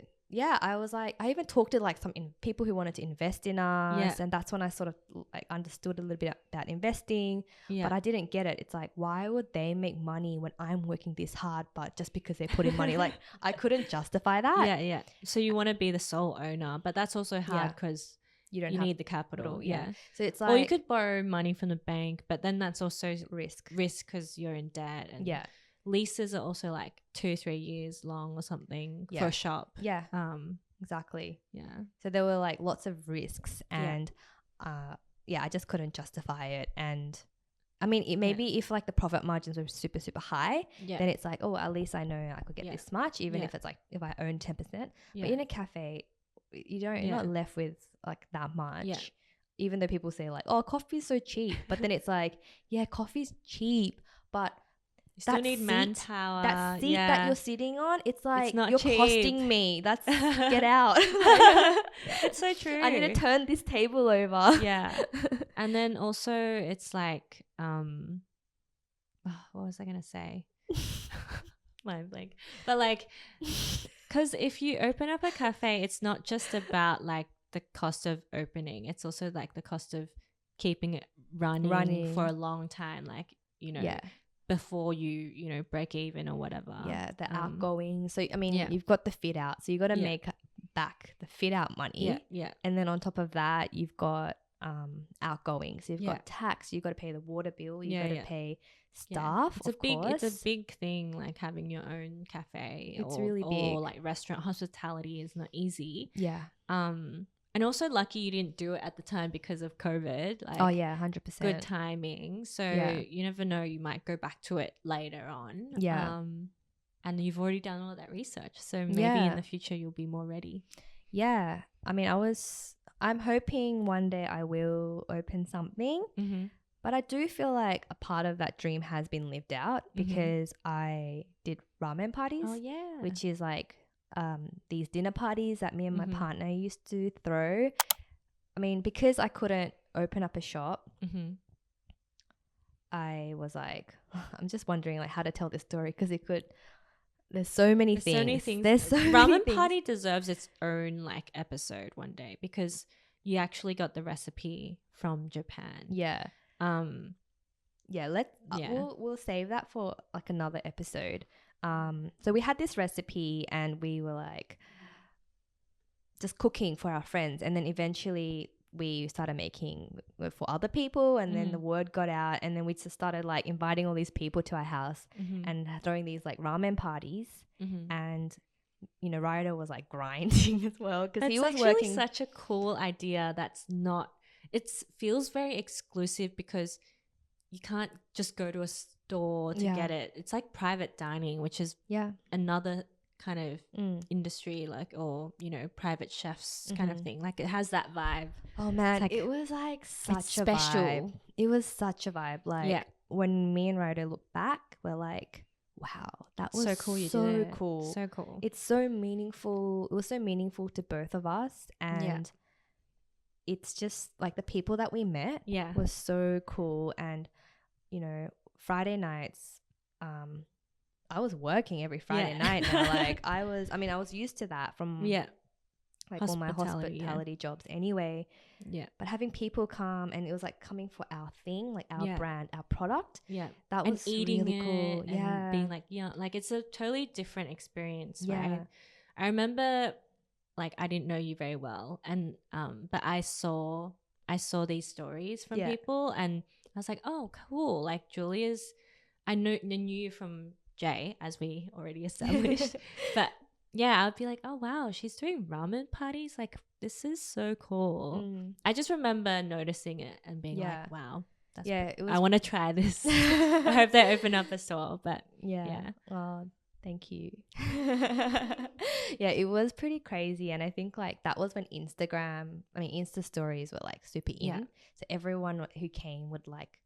I was like, I even talked to like some people who wanted to invest in us, and that's when I sort of like understood a little bit about investing. But I didn't get it. It's like, why would they make money when I'm working this hard, but just because they put in money? Like I couldn't justify that. Yeah, yeah. So you want to be the sole owner, but that's also hard because you need the capital. Yeah. So it's like, or you could borrow money from the bank, but then that's also risk because you're in debt. And leases are also like 2-3 years long or something for a shop. Yeah. Exactly. Yeah. So there were like lots of risks, and I just couldn't justify it. And I mean, it maybe if like the profit margins were super, super high, then it's like, oh, at least I know I could get this much, even if it's like if I own 10%. But in a cafe, you're not left with like that much. Yeah. Even though people say like, oh, coffee's so cheap, but then it's like, yeah, coffee's cheap, but you still need manpower. That seat that you're sitting on, it's like, you're cheap. Costing me. That's get out. It's so true. I need to turn this table over. Yeah. And then also it's like, what was I going to say? Mind blank. But like, because if you open up a cafe, it's not just about like the cost of opening. It's also like the cost of keeping it running for a long time. Like, before you break even or whatever. Yeah, the outgoing. So I mean, you've got the fit out, so you got to make back the fit out money. Yeah, yeah. And then on top of that, you've got outgoing. So you've got tax. You've got to pay the water bill. You've got to pay staff. It's a big thing, like having your own cafe. It's really big. Or like restaurant hospitality is not easy. Yeah. And also lucky you didn't do it at the time because of COVID. Like, 100%. Good timing. So you never know, you might go back to it later on. Yeah. And you've already done all that research. So maybe in the future you'll be more ready. Yeah. I mean, I was I'm hoping one day I will open something. But I do feel like a part of that dream has been lived out because I did ramen parties. Oh, yeah. Which is like these dinner parties that me and my partner used to throw. I mean, because I couldn't open up a shop, I was like, I'm just wondering like how to tell this story because it could. There's so many things. So many things. There's so Ramen many things. Party deserves its own like episode one day because you actually got the recipe from Japan. Yeah. We'll save that for like another episode. So we had this recipe and we were like just cooking for our friends, and then eventually we started making for other people, and then the word got out, and then we just started like inviting all these people to our house and throwing these like ramen parties. And you know, Ryder was like grinding as well because he was working. Such a cool idea. That's not. It feels very exclusive because you can't just go to a store to get it. It's like private dining, which is another kind of industry, like, or you know, private chefs kind of thing. Like it has that vibe. Oh man, like, it was like such a special vibe. It was such a vibe. Like when me and Ryder look back, we're like, wow, that was so cool. So cool. It's so meaningful. It was so meaningful to both of us, and it's just like the people that we met was so cool. And you know, Friday nights, I was working every Friday night now. Like I was used to that from like all my hospitality jobs anyway. Yeah. But having people come, and it was like coming for our thing, like our brand, our product. Yeah. That was eating really cool. And being like, like it's a totally different experience, right? I remember like I didn't know you very well, and but I saw these stories from people, and I was like, oh cool, like Julia's, I knew you from Jay, as we already established. But yeah, I'd be like, oh wow, she's doing ramen parties, like this is so cool. I just remember noticing it and being like, wow, that's it was, I want to try this. I hope they open up a store. But yeah. Oh, thank you. Yeah, it was pretty crazy. And I think like that was when Insta stories were like super in. So everyone who came would like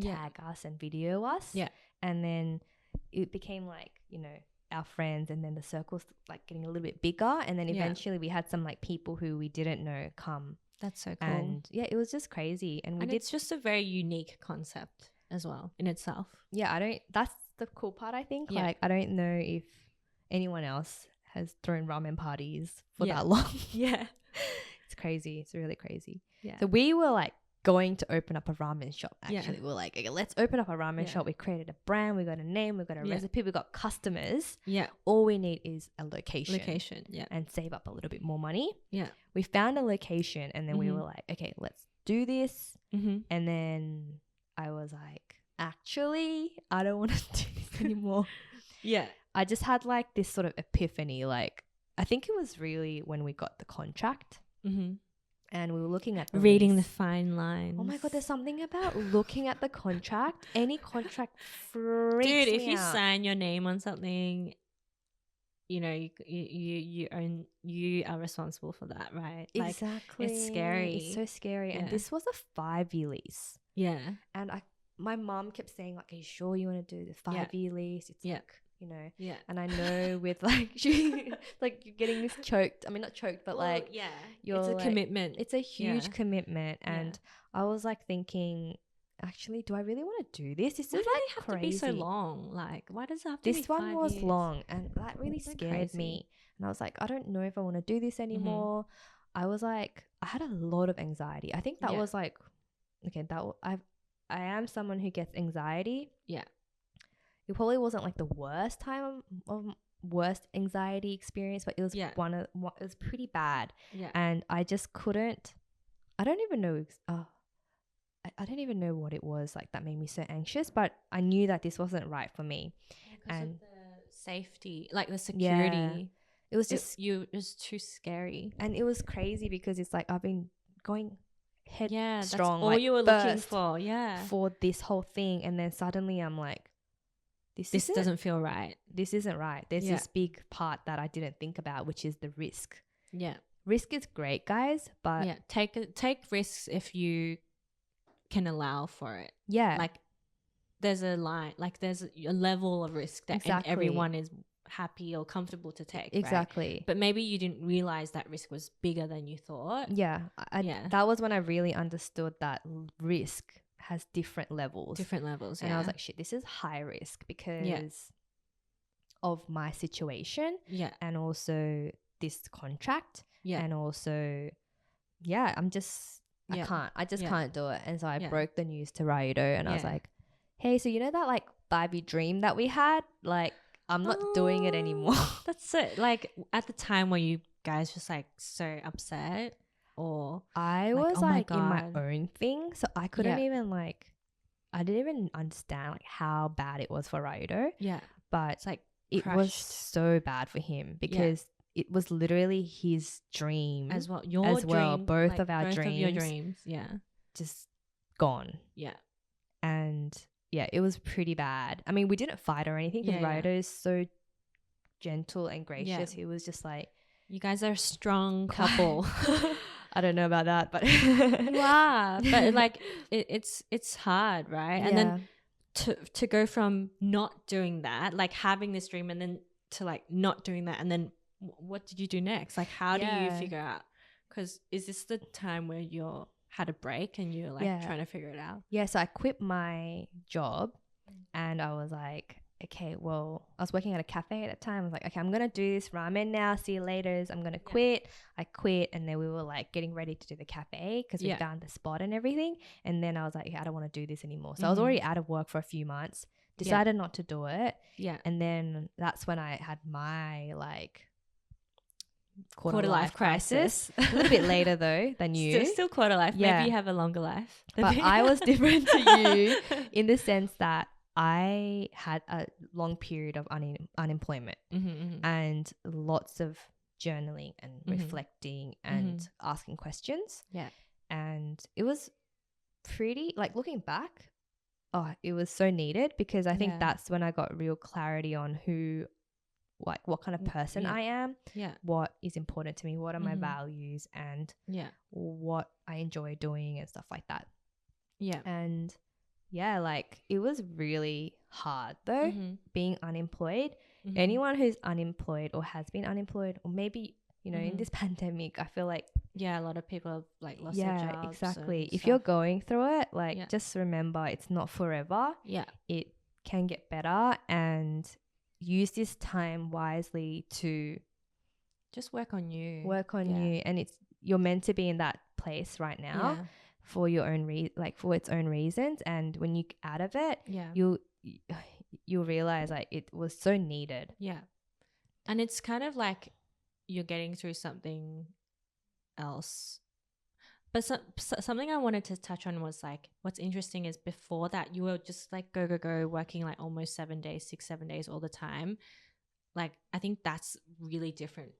tag us and video us. Yeah. And then it became like, you know, our friends, and then the circle's like getting a little bit bigger, and then eventually we had some like people who we didn't know come. That's so cool. And yeah, it was just crazy. And it's just a very unique concept as well in itself. Yeah, that's the cool part, I think. Like I don't know if anyone else has thrown ramen parties for that long. It's crazy. It's really crazy. Yeah. So we were like going to open up a ramen shop. Actually, we were like, okay, let's open up a ramen shop. We created a brand, we got a name, we got a recipe, we got customers. Yeah. All we need is a location. And save up a little bit more money. Yeah. We found a location, and then we were like, okay, let's do this. And then I was like, actually, I don't want to do this anymore. I just had like this sort of epiphany. Like, I think it was really when we got the contract. And we were looking at reading the fine lines. Oh my God, there's something about looking at the contract. Any contract freaks me out. Dude, if you sign your name on something, you know, you are responsible for that, right? Exactly. Like, it's scary. It's so scary. And this was a 5-year lease. Yeah. And my mom kept saying, like, are you sure you want to do the 5-year lease? It's like, you know. Yeah. And I know with like like you're getting this choked. I mean, not choked, but like it's a like, commitment. It's a huge commitment. And I was like thinking, actually, do I really want to do this? This is like have crazy. To be so long? Like, why does it have to be 5 years? This one was long, and that really scared me. And I was like, I don't know if I want to do this anymore. I was like, I had a lot of anxiety. I think that was like, okay, I am someone who gets anxiety. Yeah. It probably wasn't like the worst time of worst anxiety experience, but it was it was pretty bad. Yeah. And I just couldn't, I don't even know, I don't even know what it was like that made me so anxious, but I knew that this wasn't right for me. Because of the safety, like the security. Yeah. It was just, it was too scary. And it was crazy because it's like I've been going headstrong. That's all like you were looking for. Yeah. For this whole thing. And then suddenly I'm like, this doesn't feel right. This isn't right. There's this big part that I didn't think about, which is the risk. Yeah. risk is great, guys, but yeah, take risks if you can allow for it. Yeah. Like there's a line, like there's a level of risk that Exactly. everyone is happy or comfortable to take. Exactly. Right? But maybe you didn't realize that risk was bigger than you thought. Yeah. That was when I really understood that risk has different levels. And I was like, shit, this is high risk because of my situation. Yeah. And also this contract. Yeah. And also, I'm just, I just can't do it. And so I broke the news to Raido and I was like, hey, so you know that like Barbie dream that we had? Like, I'm not doing it anymore. That's it. Like at the time, were you guys just like so upset? Or I was like in my own thing. So I couldn't even like, I didn't even understand like how bad it was for Raido. Yeah. But it's like it was so bad for him because it was literally his dream as well. Both like of our dreams. Of your dreams. Yeah. Just gone. Yeah. And yeah, it was pretty bad. I mean, we didn't fight or anything because Raido is so gentle and gracious. He was just like, you guys are a strong couple. I don't know about that, but you are. But like it's hard, right? And then to go from not doing that, like having this dream, and then to like not doing that, and then what did you do next? Like how do you figure out? Because is this the time where you're had a break and you're like trying to figure it out? Yeah, so I quit my job and I was like, okay, well, I was working at a cafe at the time. I was like, okay, I'm going to do this ramen now. See you later. I'm going to quit. I quit. And then we were like getting ready to do the cafe because we found the spot and everything. And then I was like, I don't want to do this anymore. So I was already out of work for a few months, decided not to do it. Yeah. And then that's when I had my like quarter life crisis. A little bit later though than you. Still quarter life. Maybe you have a longer life. But I was different to you in the sense that I had a long period of unemployment and lots of journaling and reflecting and asking questions. Yeah. And it was pretty, like looking back, it was so needed because I think that's when I got real clarity on who, like what kind of person I am, what is important to me, what are my values and what I enjoy doing and stuff like that. Yeah. And like it was really hard though, being unemployed. Anyone who's unemployed or has been unemployed, or maybe, you know, in this pandemic, I feel like a lot of people have like lost their jobs. Yeah, exactly. If you're going through it, like just remember it's not forever. Yeah. It can get better and use this time wisely to just work on you. And you're meant to be in that place right now for your own for its own reasons. And when you out of it, you'll realize like it was so needed. Yeah. And it's kind of like you're getting through something else. But something I wanted to touch on was like, what's interesting is before that you were just like go, working like almost 7 days, 6-7 days all the time. Like, I think that's really different.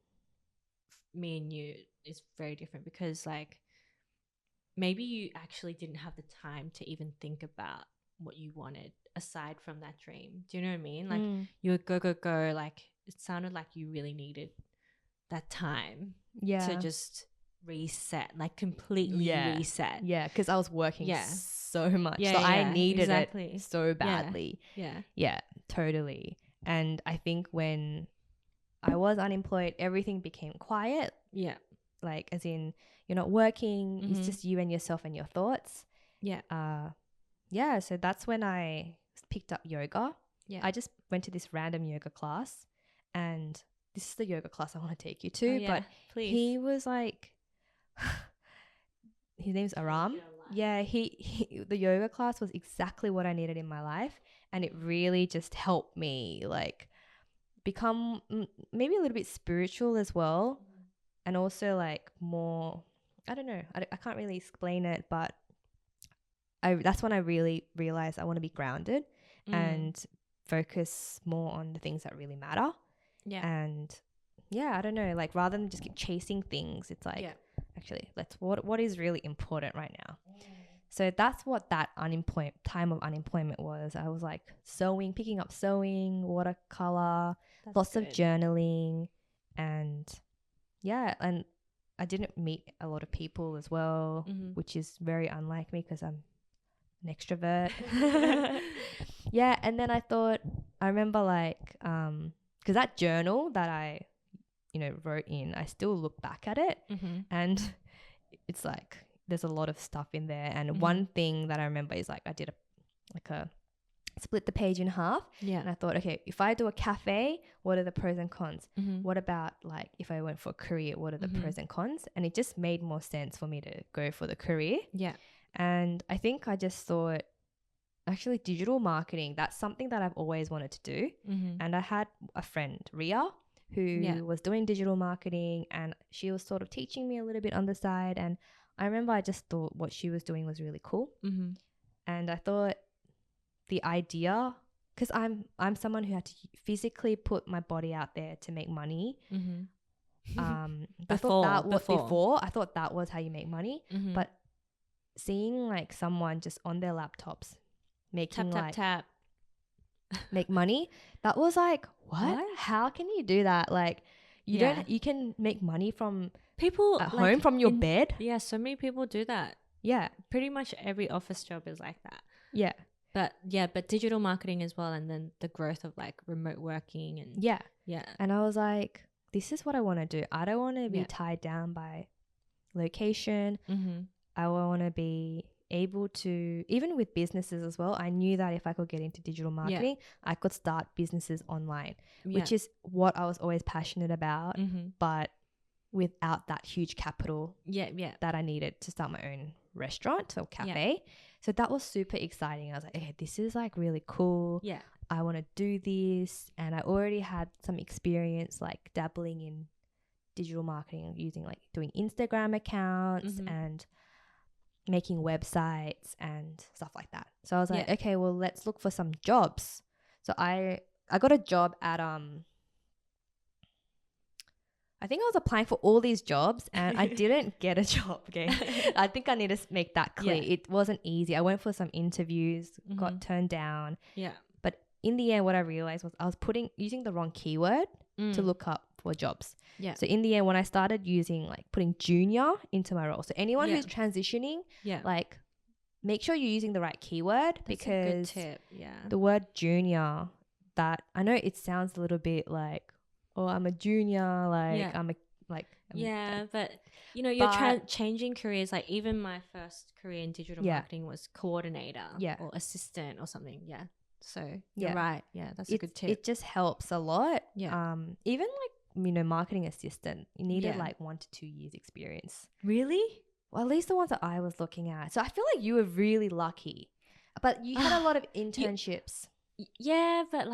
Me and you is very different because like maybe you actually didn't have the time to even think about what you wanted aside from that dream. Do you know what I mean? Like you would go, like it sounded like you really needed that time to just reset, like completely reset. Yeah, because I was working so much. So I needed it so badly. Yeah, totally. And I think when I was unemployed, everything became quiet. Yeah. Like as in you're not working, it's just you and yourself and your thoughts. Yeah. So that's when I picked up yoga. Yeah. I just went to this random yoga class and this is the yoga class I want to take you to. But please. He was like his name's Aram. Yeah, he the yoga class was exactly what I needed in my life, and it really just helped me like become maybe a little bit spiritual as well, and also like more, I don't know, I can't really explain it, but that's when I really realized I want to be grounded and focus more on the things that really matter. Yeah. And I don't know, like rather than just keep chasing things, it's like actually what is really important right now. So that's what that time of unemployment was. I was like picking up sewing, watercolor, lots of journaling, and I didn't meet a lot of people as well, which is very unlike me because I'm an extrovert. Yeah, and then I remember like, because that journal that I, wrote in, I still look back at it, and it's like there's a lot of stuff in there. And one thing that I remember is like I did a split the page in half. Yeah. And I thought, okay, if I do a cafe, what are the pros and cons? What about like if I went for a career, what are the pros and cons? And it just made more sense for me to go for the career. Yeah. And I think I just thought, actually, digital marketing, that's something that I've always wanted to do. And I had a friend, Ria, who was doing digital marketing, and she was sort of teaching me a little bit on the side. And I remember I just thought what she was doing was really cool. And I thought the idea, because I'm someone who had to physically put my body out there to make money. I thought that was how you make money. But seeing like someone just on their laptops making tap make money, that was like, what? How can you do that? Like you can make money from people at home from your bed. Yeah, so many people do that. Yeah, pretty much every office job is like that. Yeah. But digital marketing as well, and then the growth of like remote working and yeah. And I was like, this is what I want to do. I don't want to be tied down by location. I want to be able to, even with businesses as well, I knew that if I could get into digital marketing, I could start businesses online, which is what I was always passionate about, but without that huge capital that I needed to start my own restaurant or cafe. So that was super exciting. I was like, okay, this is like really cool. Yeah. I want to do this. And I already had some experience like dabbling in digital marketing, using like doing Instagram accounts and making websites and stuff like that. So I was like, okay, well, let's look for some jobs. So I got a job at I think I was applying for all these jobs and I didn't get a job. Okay. I think I need to make that clear. It wasn't easy. I went for some interviews, got turned down. Yeah. But in the end, what I realized was I was using the wrong keyword to look up for jobs. Yeah. So in the end, when I started putting junior into my role. So anyone who's transitioning, like make sure you're using the right keyword. That's because a good tip. Yeah. The word junior, that I know it sounds a little bit like, oh, I'm a junior, but you're changing careers. Like even my first career in digital marketing was coordinator or assistant or something. Yeah. So you're right. Yeah, that's a good tip. It just helps a lot. Yeah. Even marketing assistant, you needed 1 to 2 years experience. Really? Well, at least the ones that I was looking at. So I feel like you were really lucky. But you had a lot of internships. Yeah, but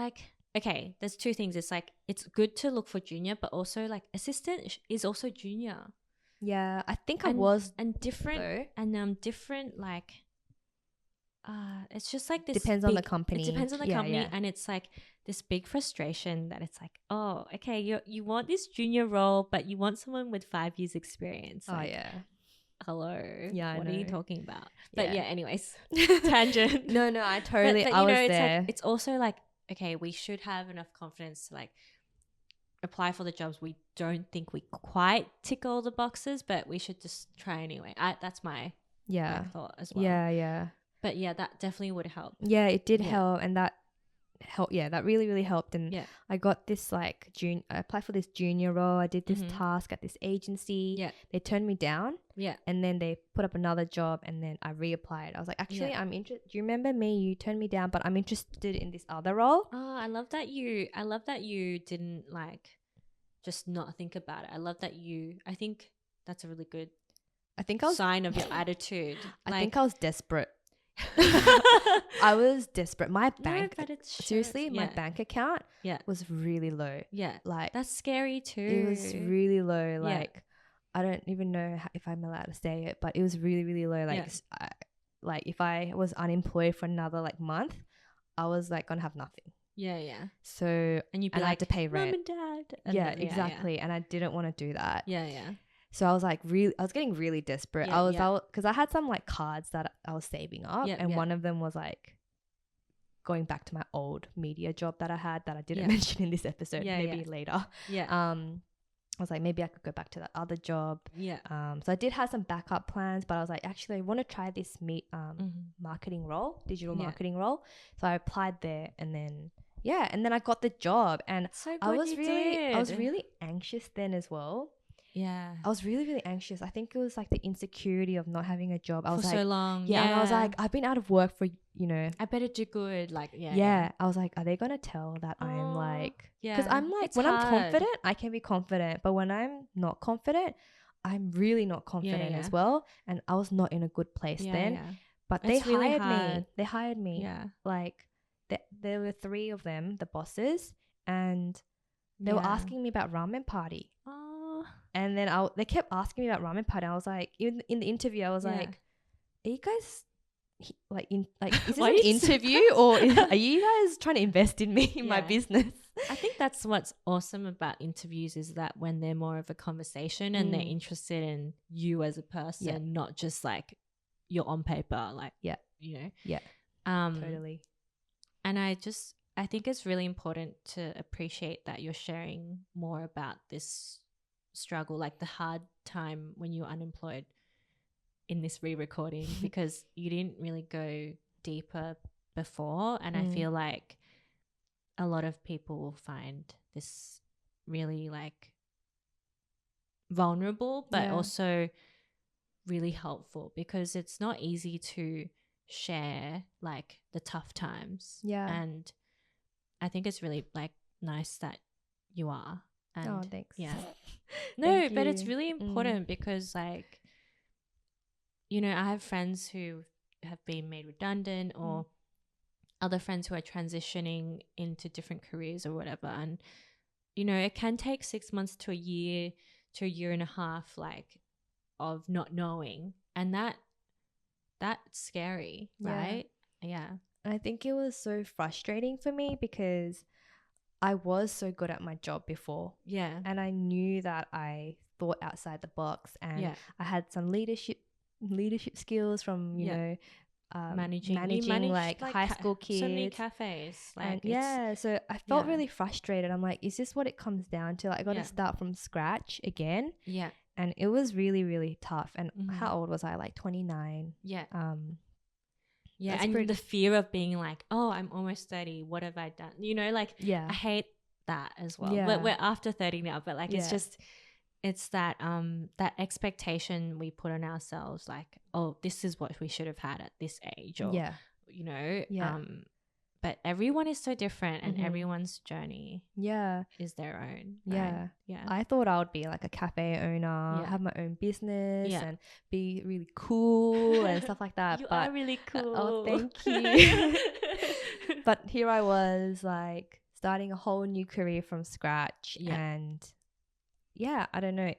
okay, there's two things. It's like it's good to look for junior, but also like assistant is also junior. Yeah, I think I was different though. And different it's just like this depends on the company. It depends on the company, and it's like this big frustration that it's like, oh, okay, you want this junior role, but you want someone with 5 years experience. Hello. Yeah, what are you talking about? But anyways, tangent. No, I totally. But I was there. It's also like, okay, we should have enough confidence to apply for the jobs we don't think we quite tick all the boxes, but we should just try anyway. That's my thought as well. Yeah. But that definitely would help. Yeah, it did help, and that helped. Yeah, that really, really helped. And I got this I applied for this junior role. I did this task at this agency. Yeah, they turned me down. Yeah, and then they put up another job, and then I reapplied. I was like, actually, I'm interested. Do you remember me? You turned me down, but I'm interested in this other role. Oh, I love that you didn't just not think about it. I think that's a really good. Sign of your attitude. I think I was desperate. I was desperate. My bank, my bank account was really low. Yeah, that's scary too. It was really low. I don't even know if I'm allowed to say it, but it was really, really low. If I was unemployed for another month, I was gonna have nothing. Yeah. So and I had to pay rent. Mom and Dad. And then, exactly. And I didn't want to do that. Yeah. So I was I was getting really desperate. Because I had some cards that I was saving up, and one of them was going back to my old media job that I had that I didn't mention in this episode, maybe later. Yeah. I was like, maybe I could go back to that other job. Yeah. So I did have some backup plans, but I was like, actually, I want to try this marketing role, digital marketing role. So I applied there, and then I got the job, and So I good was you really anxious then as well. Yeah. I was really, really anxious. I think it was like the insecurity of not having a job. I was for like, so long. yeah, and I was like, I've been out of work for, I better do good. Like, I was like, are they going to tell that I'm like, because I'm like, it's when hard. I'm confident, I can be confident. But when I'm not confident, I'm really not confident as well. And I was not in a good place then. Yeah. But they hired me. They hired me. Yeah. Like, there were 3 of them, the bosses, and they were asking me about Ramen Party. And then they kept asking me about Ramen Party. I was like, in the interview, I was like, are you guys is this an interview or are you guys trying to invest in me in my business? I think that's what's awesome about interviews is that when they're more of a conversation and they're interested in you as a person, not just like you're on paper, like totally. And I think it's really important to appreciate that you're sharing more about this struggle, like the hard time when you're unemployed in this re-recording because you didn't really go deeper before, and I feel like a lot of people will find this really like vulnerable but also really helpful because it's not easy to share like the tough times. And I think it's really like nice that you are. And thanks. No, but it's really important because like, you know, I have friends who have been made redundant or other friends who are transitioning into different careers or whatever. And, you know, it can take 6 months to a year and a half, like, of not knowing. And that's scary, right? Yeah. I think it was so frustrating for me because I was so good at my job before. Yeah. And I knew that I thought outside the box and I had some leadership skills from, you know, managing like high school kids. So many cafes. Like, and so I felt really frustrated. I'm like, is this what it comes down to? Like, I got to start from scratch again. Yeah. And it was really, really tough. And how old was I? Like 29. Yeah. Yeah, and the fear of being like, oh, I'm almost 30. What have I done? You know, like, I hate that as well. Yeah. But we're after 30 now. But like, it's that that expectation we put on ourselves, like, oh, this is what we should have had at this age, or you know, but everyone is so different, and everyone's journey is their own. Right? Yeah. I thought I would be like a cafe owner, have my own business, and be really cool and stuff like that. You are really cool. Oh, thank you. But here I was, like, starting a whole new career from scratch, and I don't know.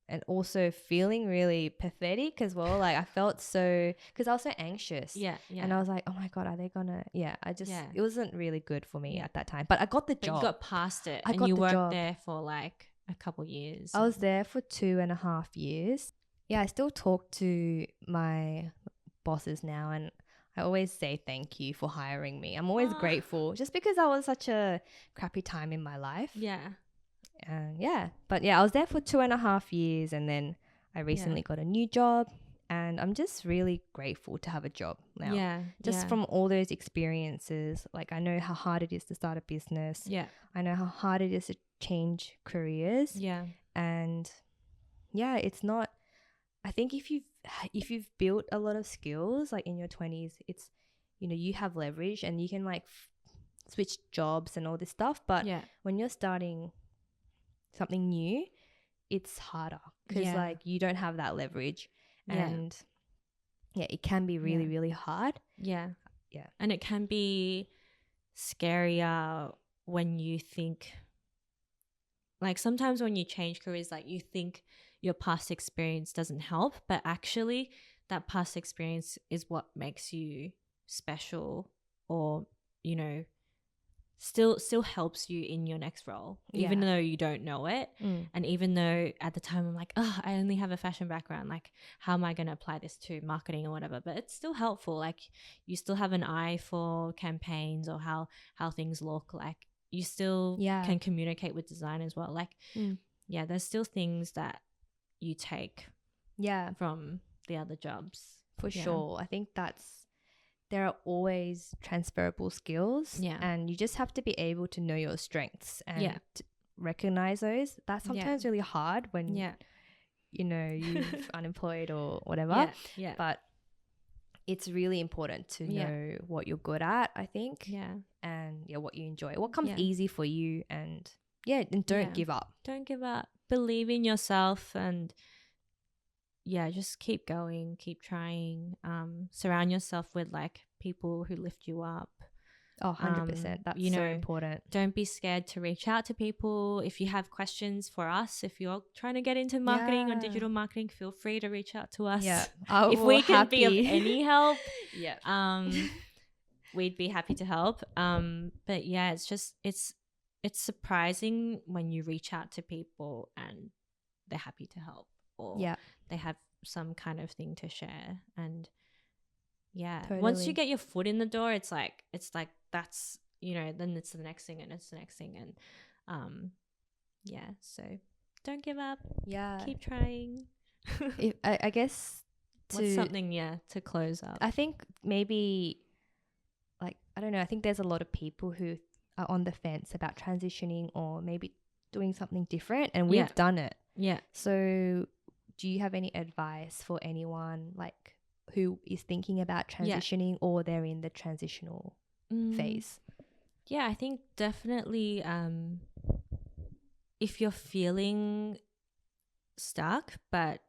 And also feeling really pathetic as well. Like, I felt so, because I was so anxious. Yeah. And I was like, oh my God, are they gonna, it wasn't really good for me at that time. But I got the job. You got past it. And you worked there for like a couple years. I was there for 2.5 years. Yeah, I still talk to my bosses now, and I always say thank you for hiring me. I'm always grateful, just because I was such a crappy time in my life. Yeah. But I was there for 2.5 years, and then I recently got a new job, and I'm just really grateful to have a job now. From all those experiences. Like, I know how hard it is to start a business. I know how hard it is to change careers. And it's not, I think if you've built a lot of skills like in your 20s, it's, you know, you have leverage and you can like switch jobs and all this stuff. But when you're starting something new, it's harder because like you don't have that leverage, and it can be really really hard. And it can be scarier when you think, like, sometimes when you change careers, like, you think your past experience doesn't help, but actually that past experience is what makes you special, or, you know, still helps you in your next role, even though you don't know it. And even though at the time I'm like, oh, I only have a fashion background, like, how am I going to apply this to marketing or whatever? But it's still helpful. Like, you still have an eye for campaigns or how things look. Like, you still can communicate with design as well. Like, there's still things that you take from the other jobs. For sure. I think there are always transferable skills, and you just have to be able to know your strengths and recognize those. That's sometimes really hard when you know you're unemployed or whatever. But it's really important to know what you're good at, I think. And what you enjoy, what comes easy for you, and and don't give up. Don't give up. Believe in yourself, and just keep going, keep trying. Surround yourself with like people who lift you up. 100%. That's so important. Don't be scared to reach out to people. If you have questions for us, if you're trying to get into marketing or digital marketing, feel free to reach out to us. If we can be of any help, we'd be happy to help. But it's surprising when you reach out to people and they're happy to help, or they have some kind of thing to share. And totally. Once you get your foot in the door, it's like that's, you know, then it's the next thing and it's the next thing. And so don't give up. Keep trying. I guess what's something to close up? I think maybe, like, I don't know, I think there's a lot of people who are on the fence about transitioning or maybe doing something different, and we've done it. So do you have any advice for anyone like who is thinking about transitioning or they're in the transitional phase? I think definitely if you're feeling stuck, but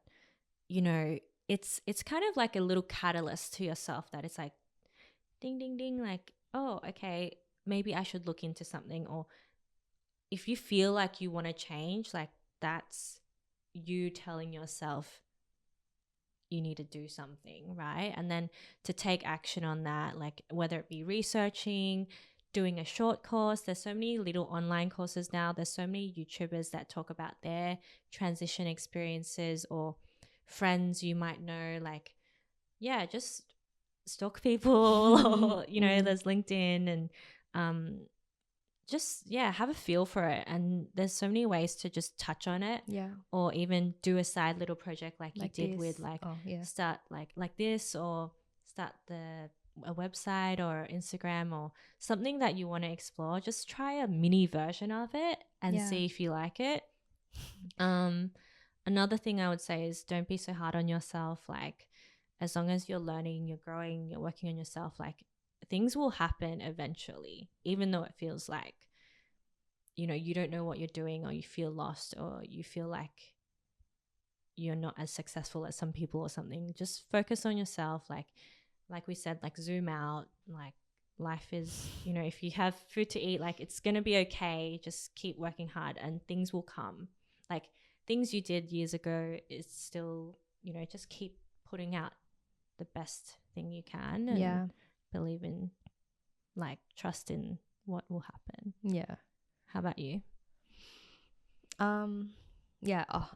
you know, it's kind of like a little catalyst to yourself that it's like ding ding ding, like, oh, okay, maybe I should look into something. Or if you feel like you want to change, like that's you telling yourself you need to do something, right? And then to take action on that, like whether it be researching, doing a short course. There's so many little online courses now. There's so many YouTubers that talk about their transition experiences, or friends you might know, like, just stalk people or, you know, there's LinkedIn, and just have a feel for it. And there's so many ways to just touch on it, or even do a side little project like you did with start like this, or start a website or Instagram or something that you want to explore. Just try a mini version of it and see if you like it. Another thing I would say is don't be so hard on yourself. Like, as long as you're learning, you're growing, you're working on yourself, like things will happen eventually, even though it feels like, you know, you don't know what you're doing, or you feel lost, or you feel like you're not as successful as some people or something. Just focus on yourself. Like we said, like zoom out. Like life is, you know, if you have food to eat, like it's going to be okay. Just keep working hard and things will come. Like things you did years ago is still, you know, just keep putting out the best thing you can, and believe in, like, trust in what will happen. How about you? I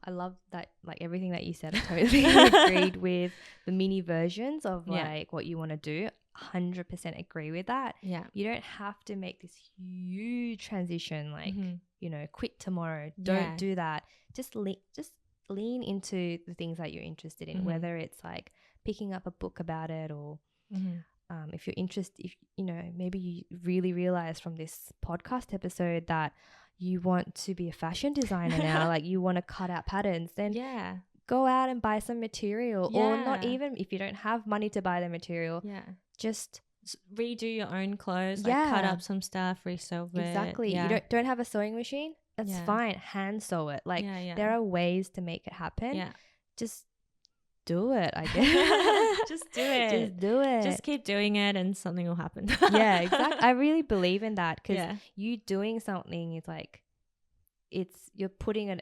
love that, like everything that you said. I totally agreed with the mini versions of like what you want to do. 100% agree with that. You don't have to make this huge transition, like you know, quit tomorrow. Don't do that. Just lean into the things that you're interested in, whether it's like picking up a book about it, or if you're interested, if you know, maybe you really realize from this podcast episode that you want to be a fashion designer now, like you want to cut out patterns, then go out and buy some material, or not even if you don't have money to buy the material, just redo your own clothes, like cut up some stuff, resew it. Exactly. You don't have a sewing machine? That's fine. Hand sew it. Like there are ways to make it happen. Just do it, I guess. Just do it. Just do it. Just keep doing it and something will happen. Exactly. I really believe in that, because you doing something is like, you're putting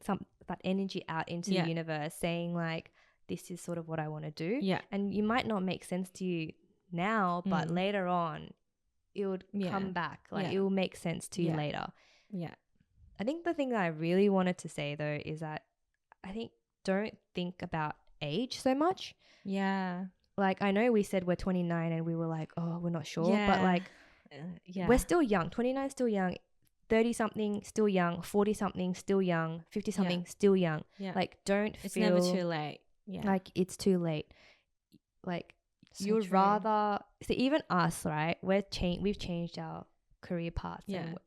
some that energy out into the universe, saying like, this is sort of what I want to do. And you might not make sense to you now, but later on it would come back. Like it will make sense to you later. I think the thing that I really wanted to say though is that I think don't think about age so much. Like I know we said we're 29 and we were like, oh, we're not sure, but like we're still young. 29 is still young. 30 something still young, 40 something still young, 50 something still young. Like don't it's feel never too late. Like it's too late. Like so you'd true. rather even us, right? We've changed our career paths. And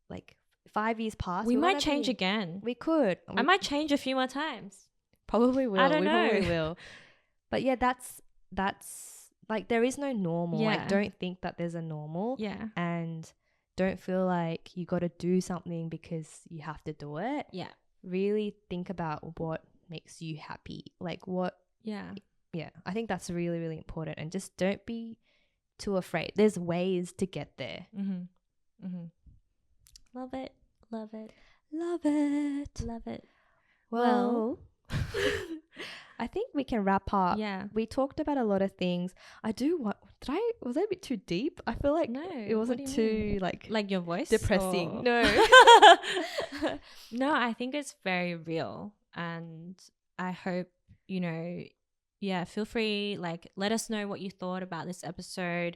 like 5 years past, we might change again. We could. I might change a few more times. Probably will. I don't know. Probably will. But yeah, that's like there is no normal. Like don't think that there's a normal. Yeah. And don't feel like you got to do something because you have to do it. Yeah. Really think about what makes you happy. Like what. Yeah. Yeah. I think that's really, really important. And just don't be too afraid. There's ways to get there. Mm-hmm. Mm-hmm. Love it. Love it. Love it. Love it. Well I think we can wrap up. Yeah. We talked about a lot of things. Was I a bit too deep? I feel like it wasn't too like your voice depressing. Or? No. No, I think it's very real. And I hope, feel free, let us know what you thought about this episode.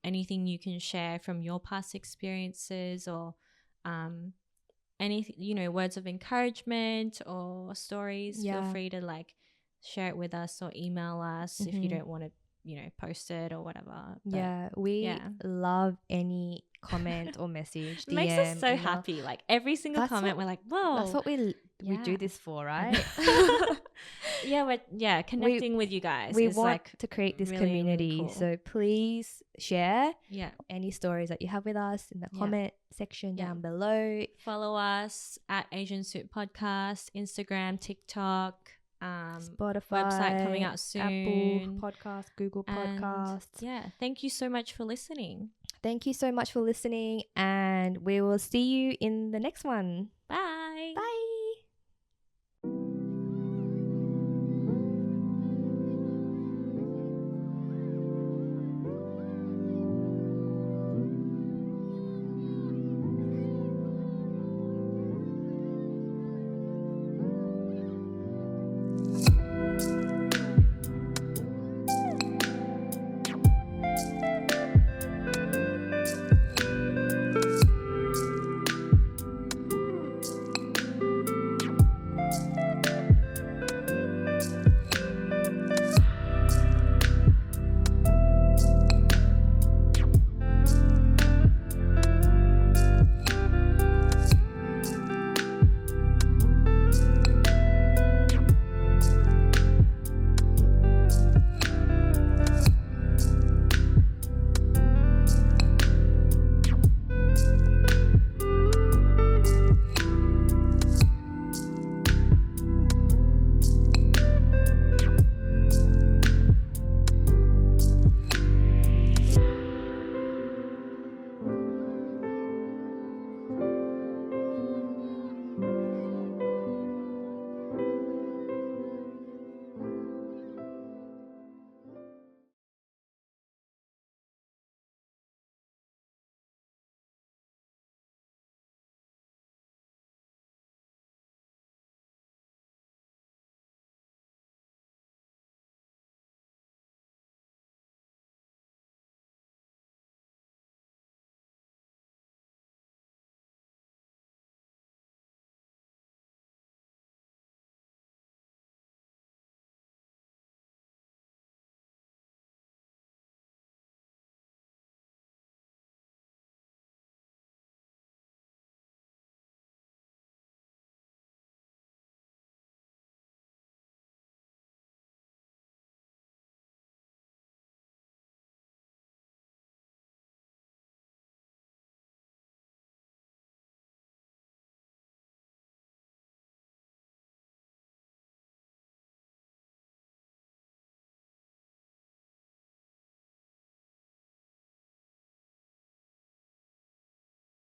Anything you can share from your past experiences or anything, words of encouragement or stories. Feel free to share it with us or email us if you don't want to, post it or whatever. But, we love any comment or message. It makes us so happy. Every single comment, we're like, whoa. That's what we do this for, right? We're connecting with you guys. We want to create this really, community. Really cool. So please share any stories that you have with us in the comment section down below. Follow us at Asian Suit Podcast, Instagram, TikTok, Spotify, website coming out soon, Apple Podcast, Google Podcasts. Thank you so much for listening. Thank you so much for listening, and we will see you in the next one. Bye.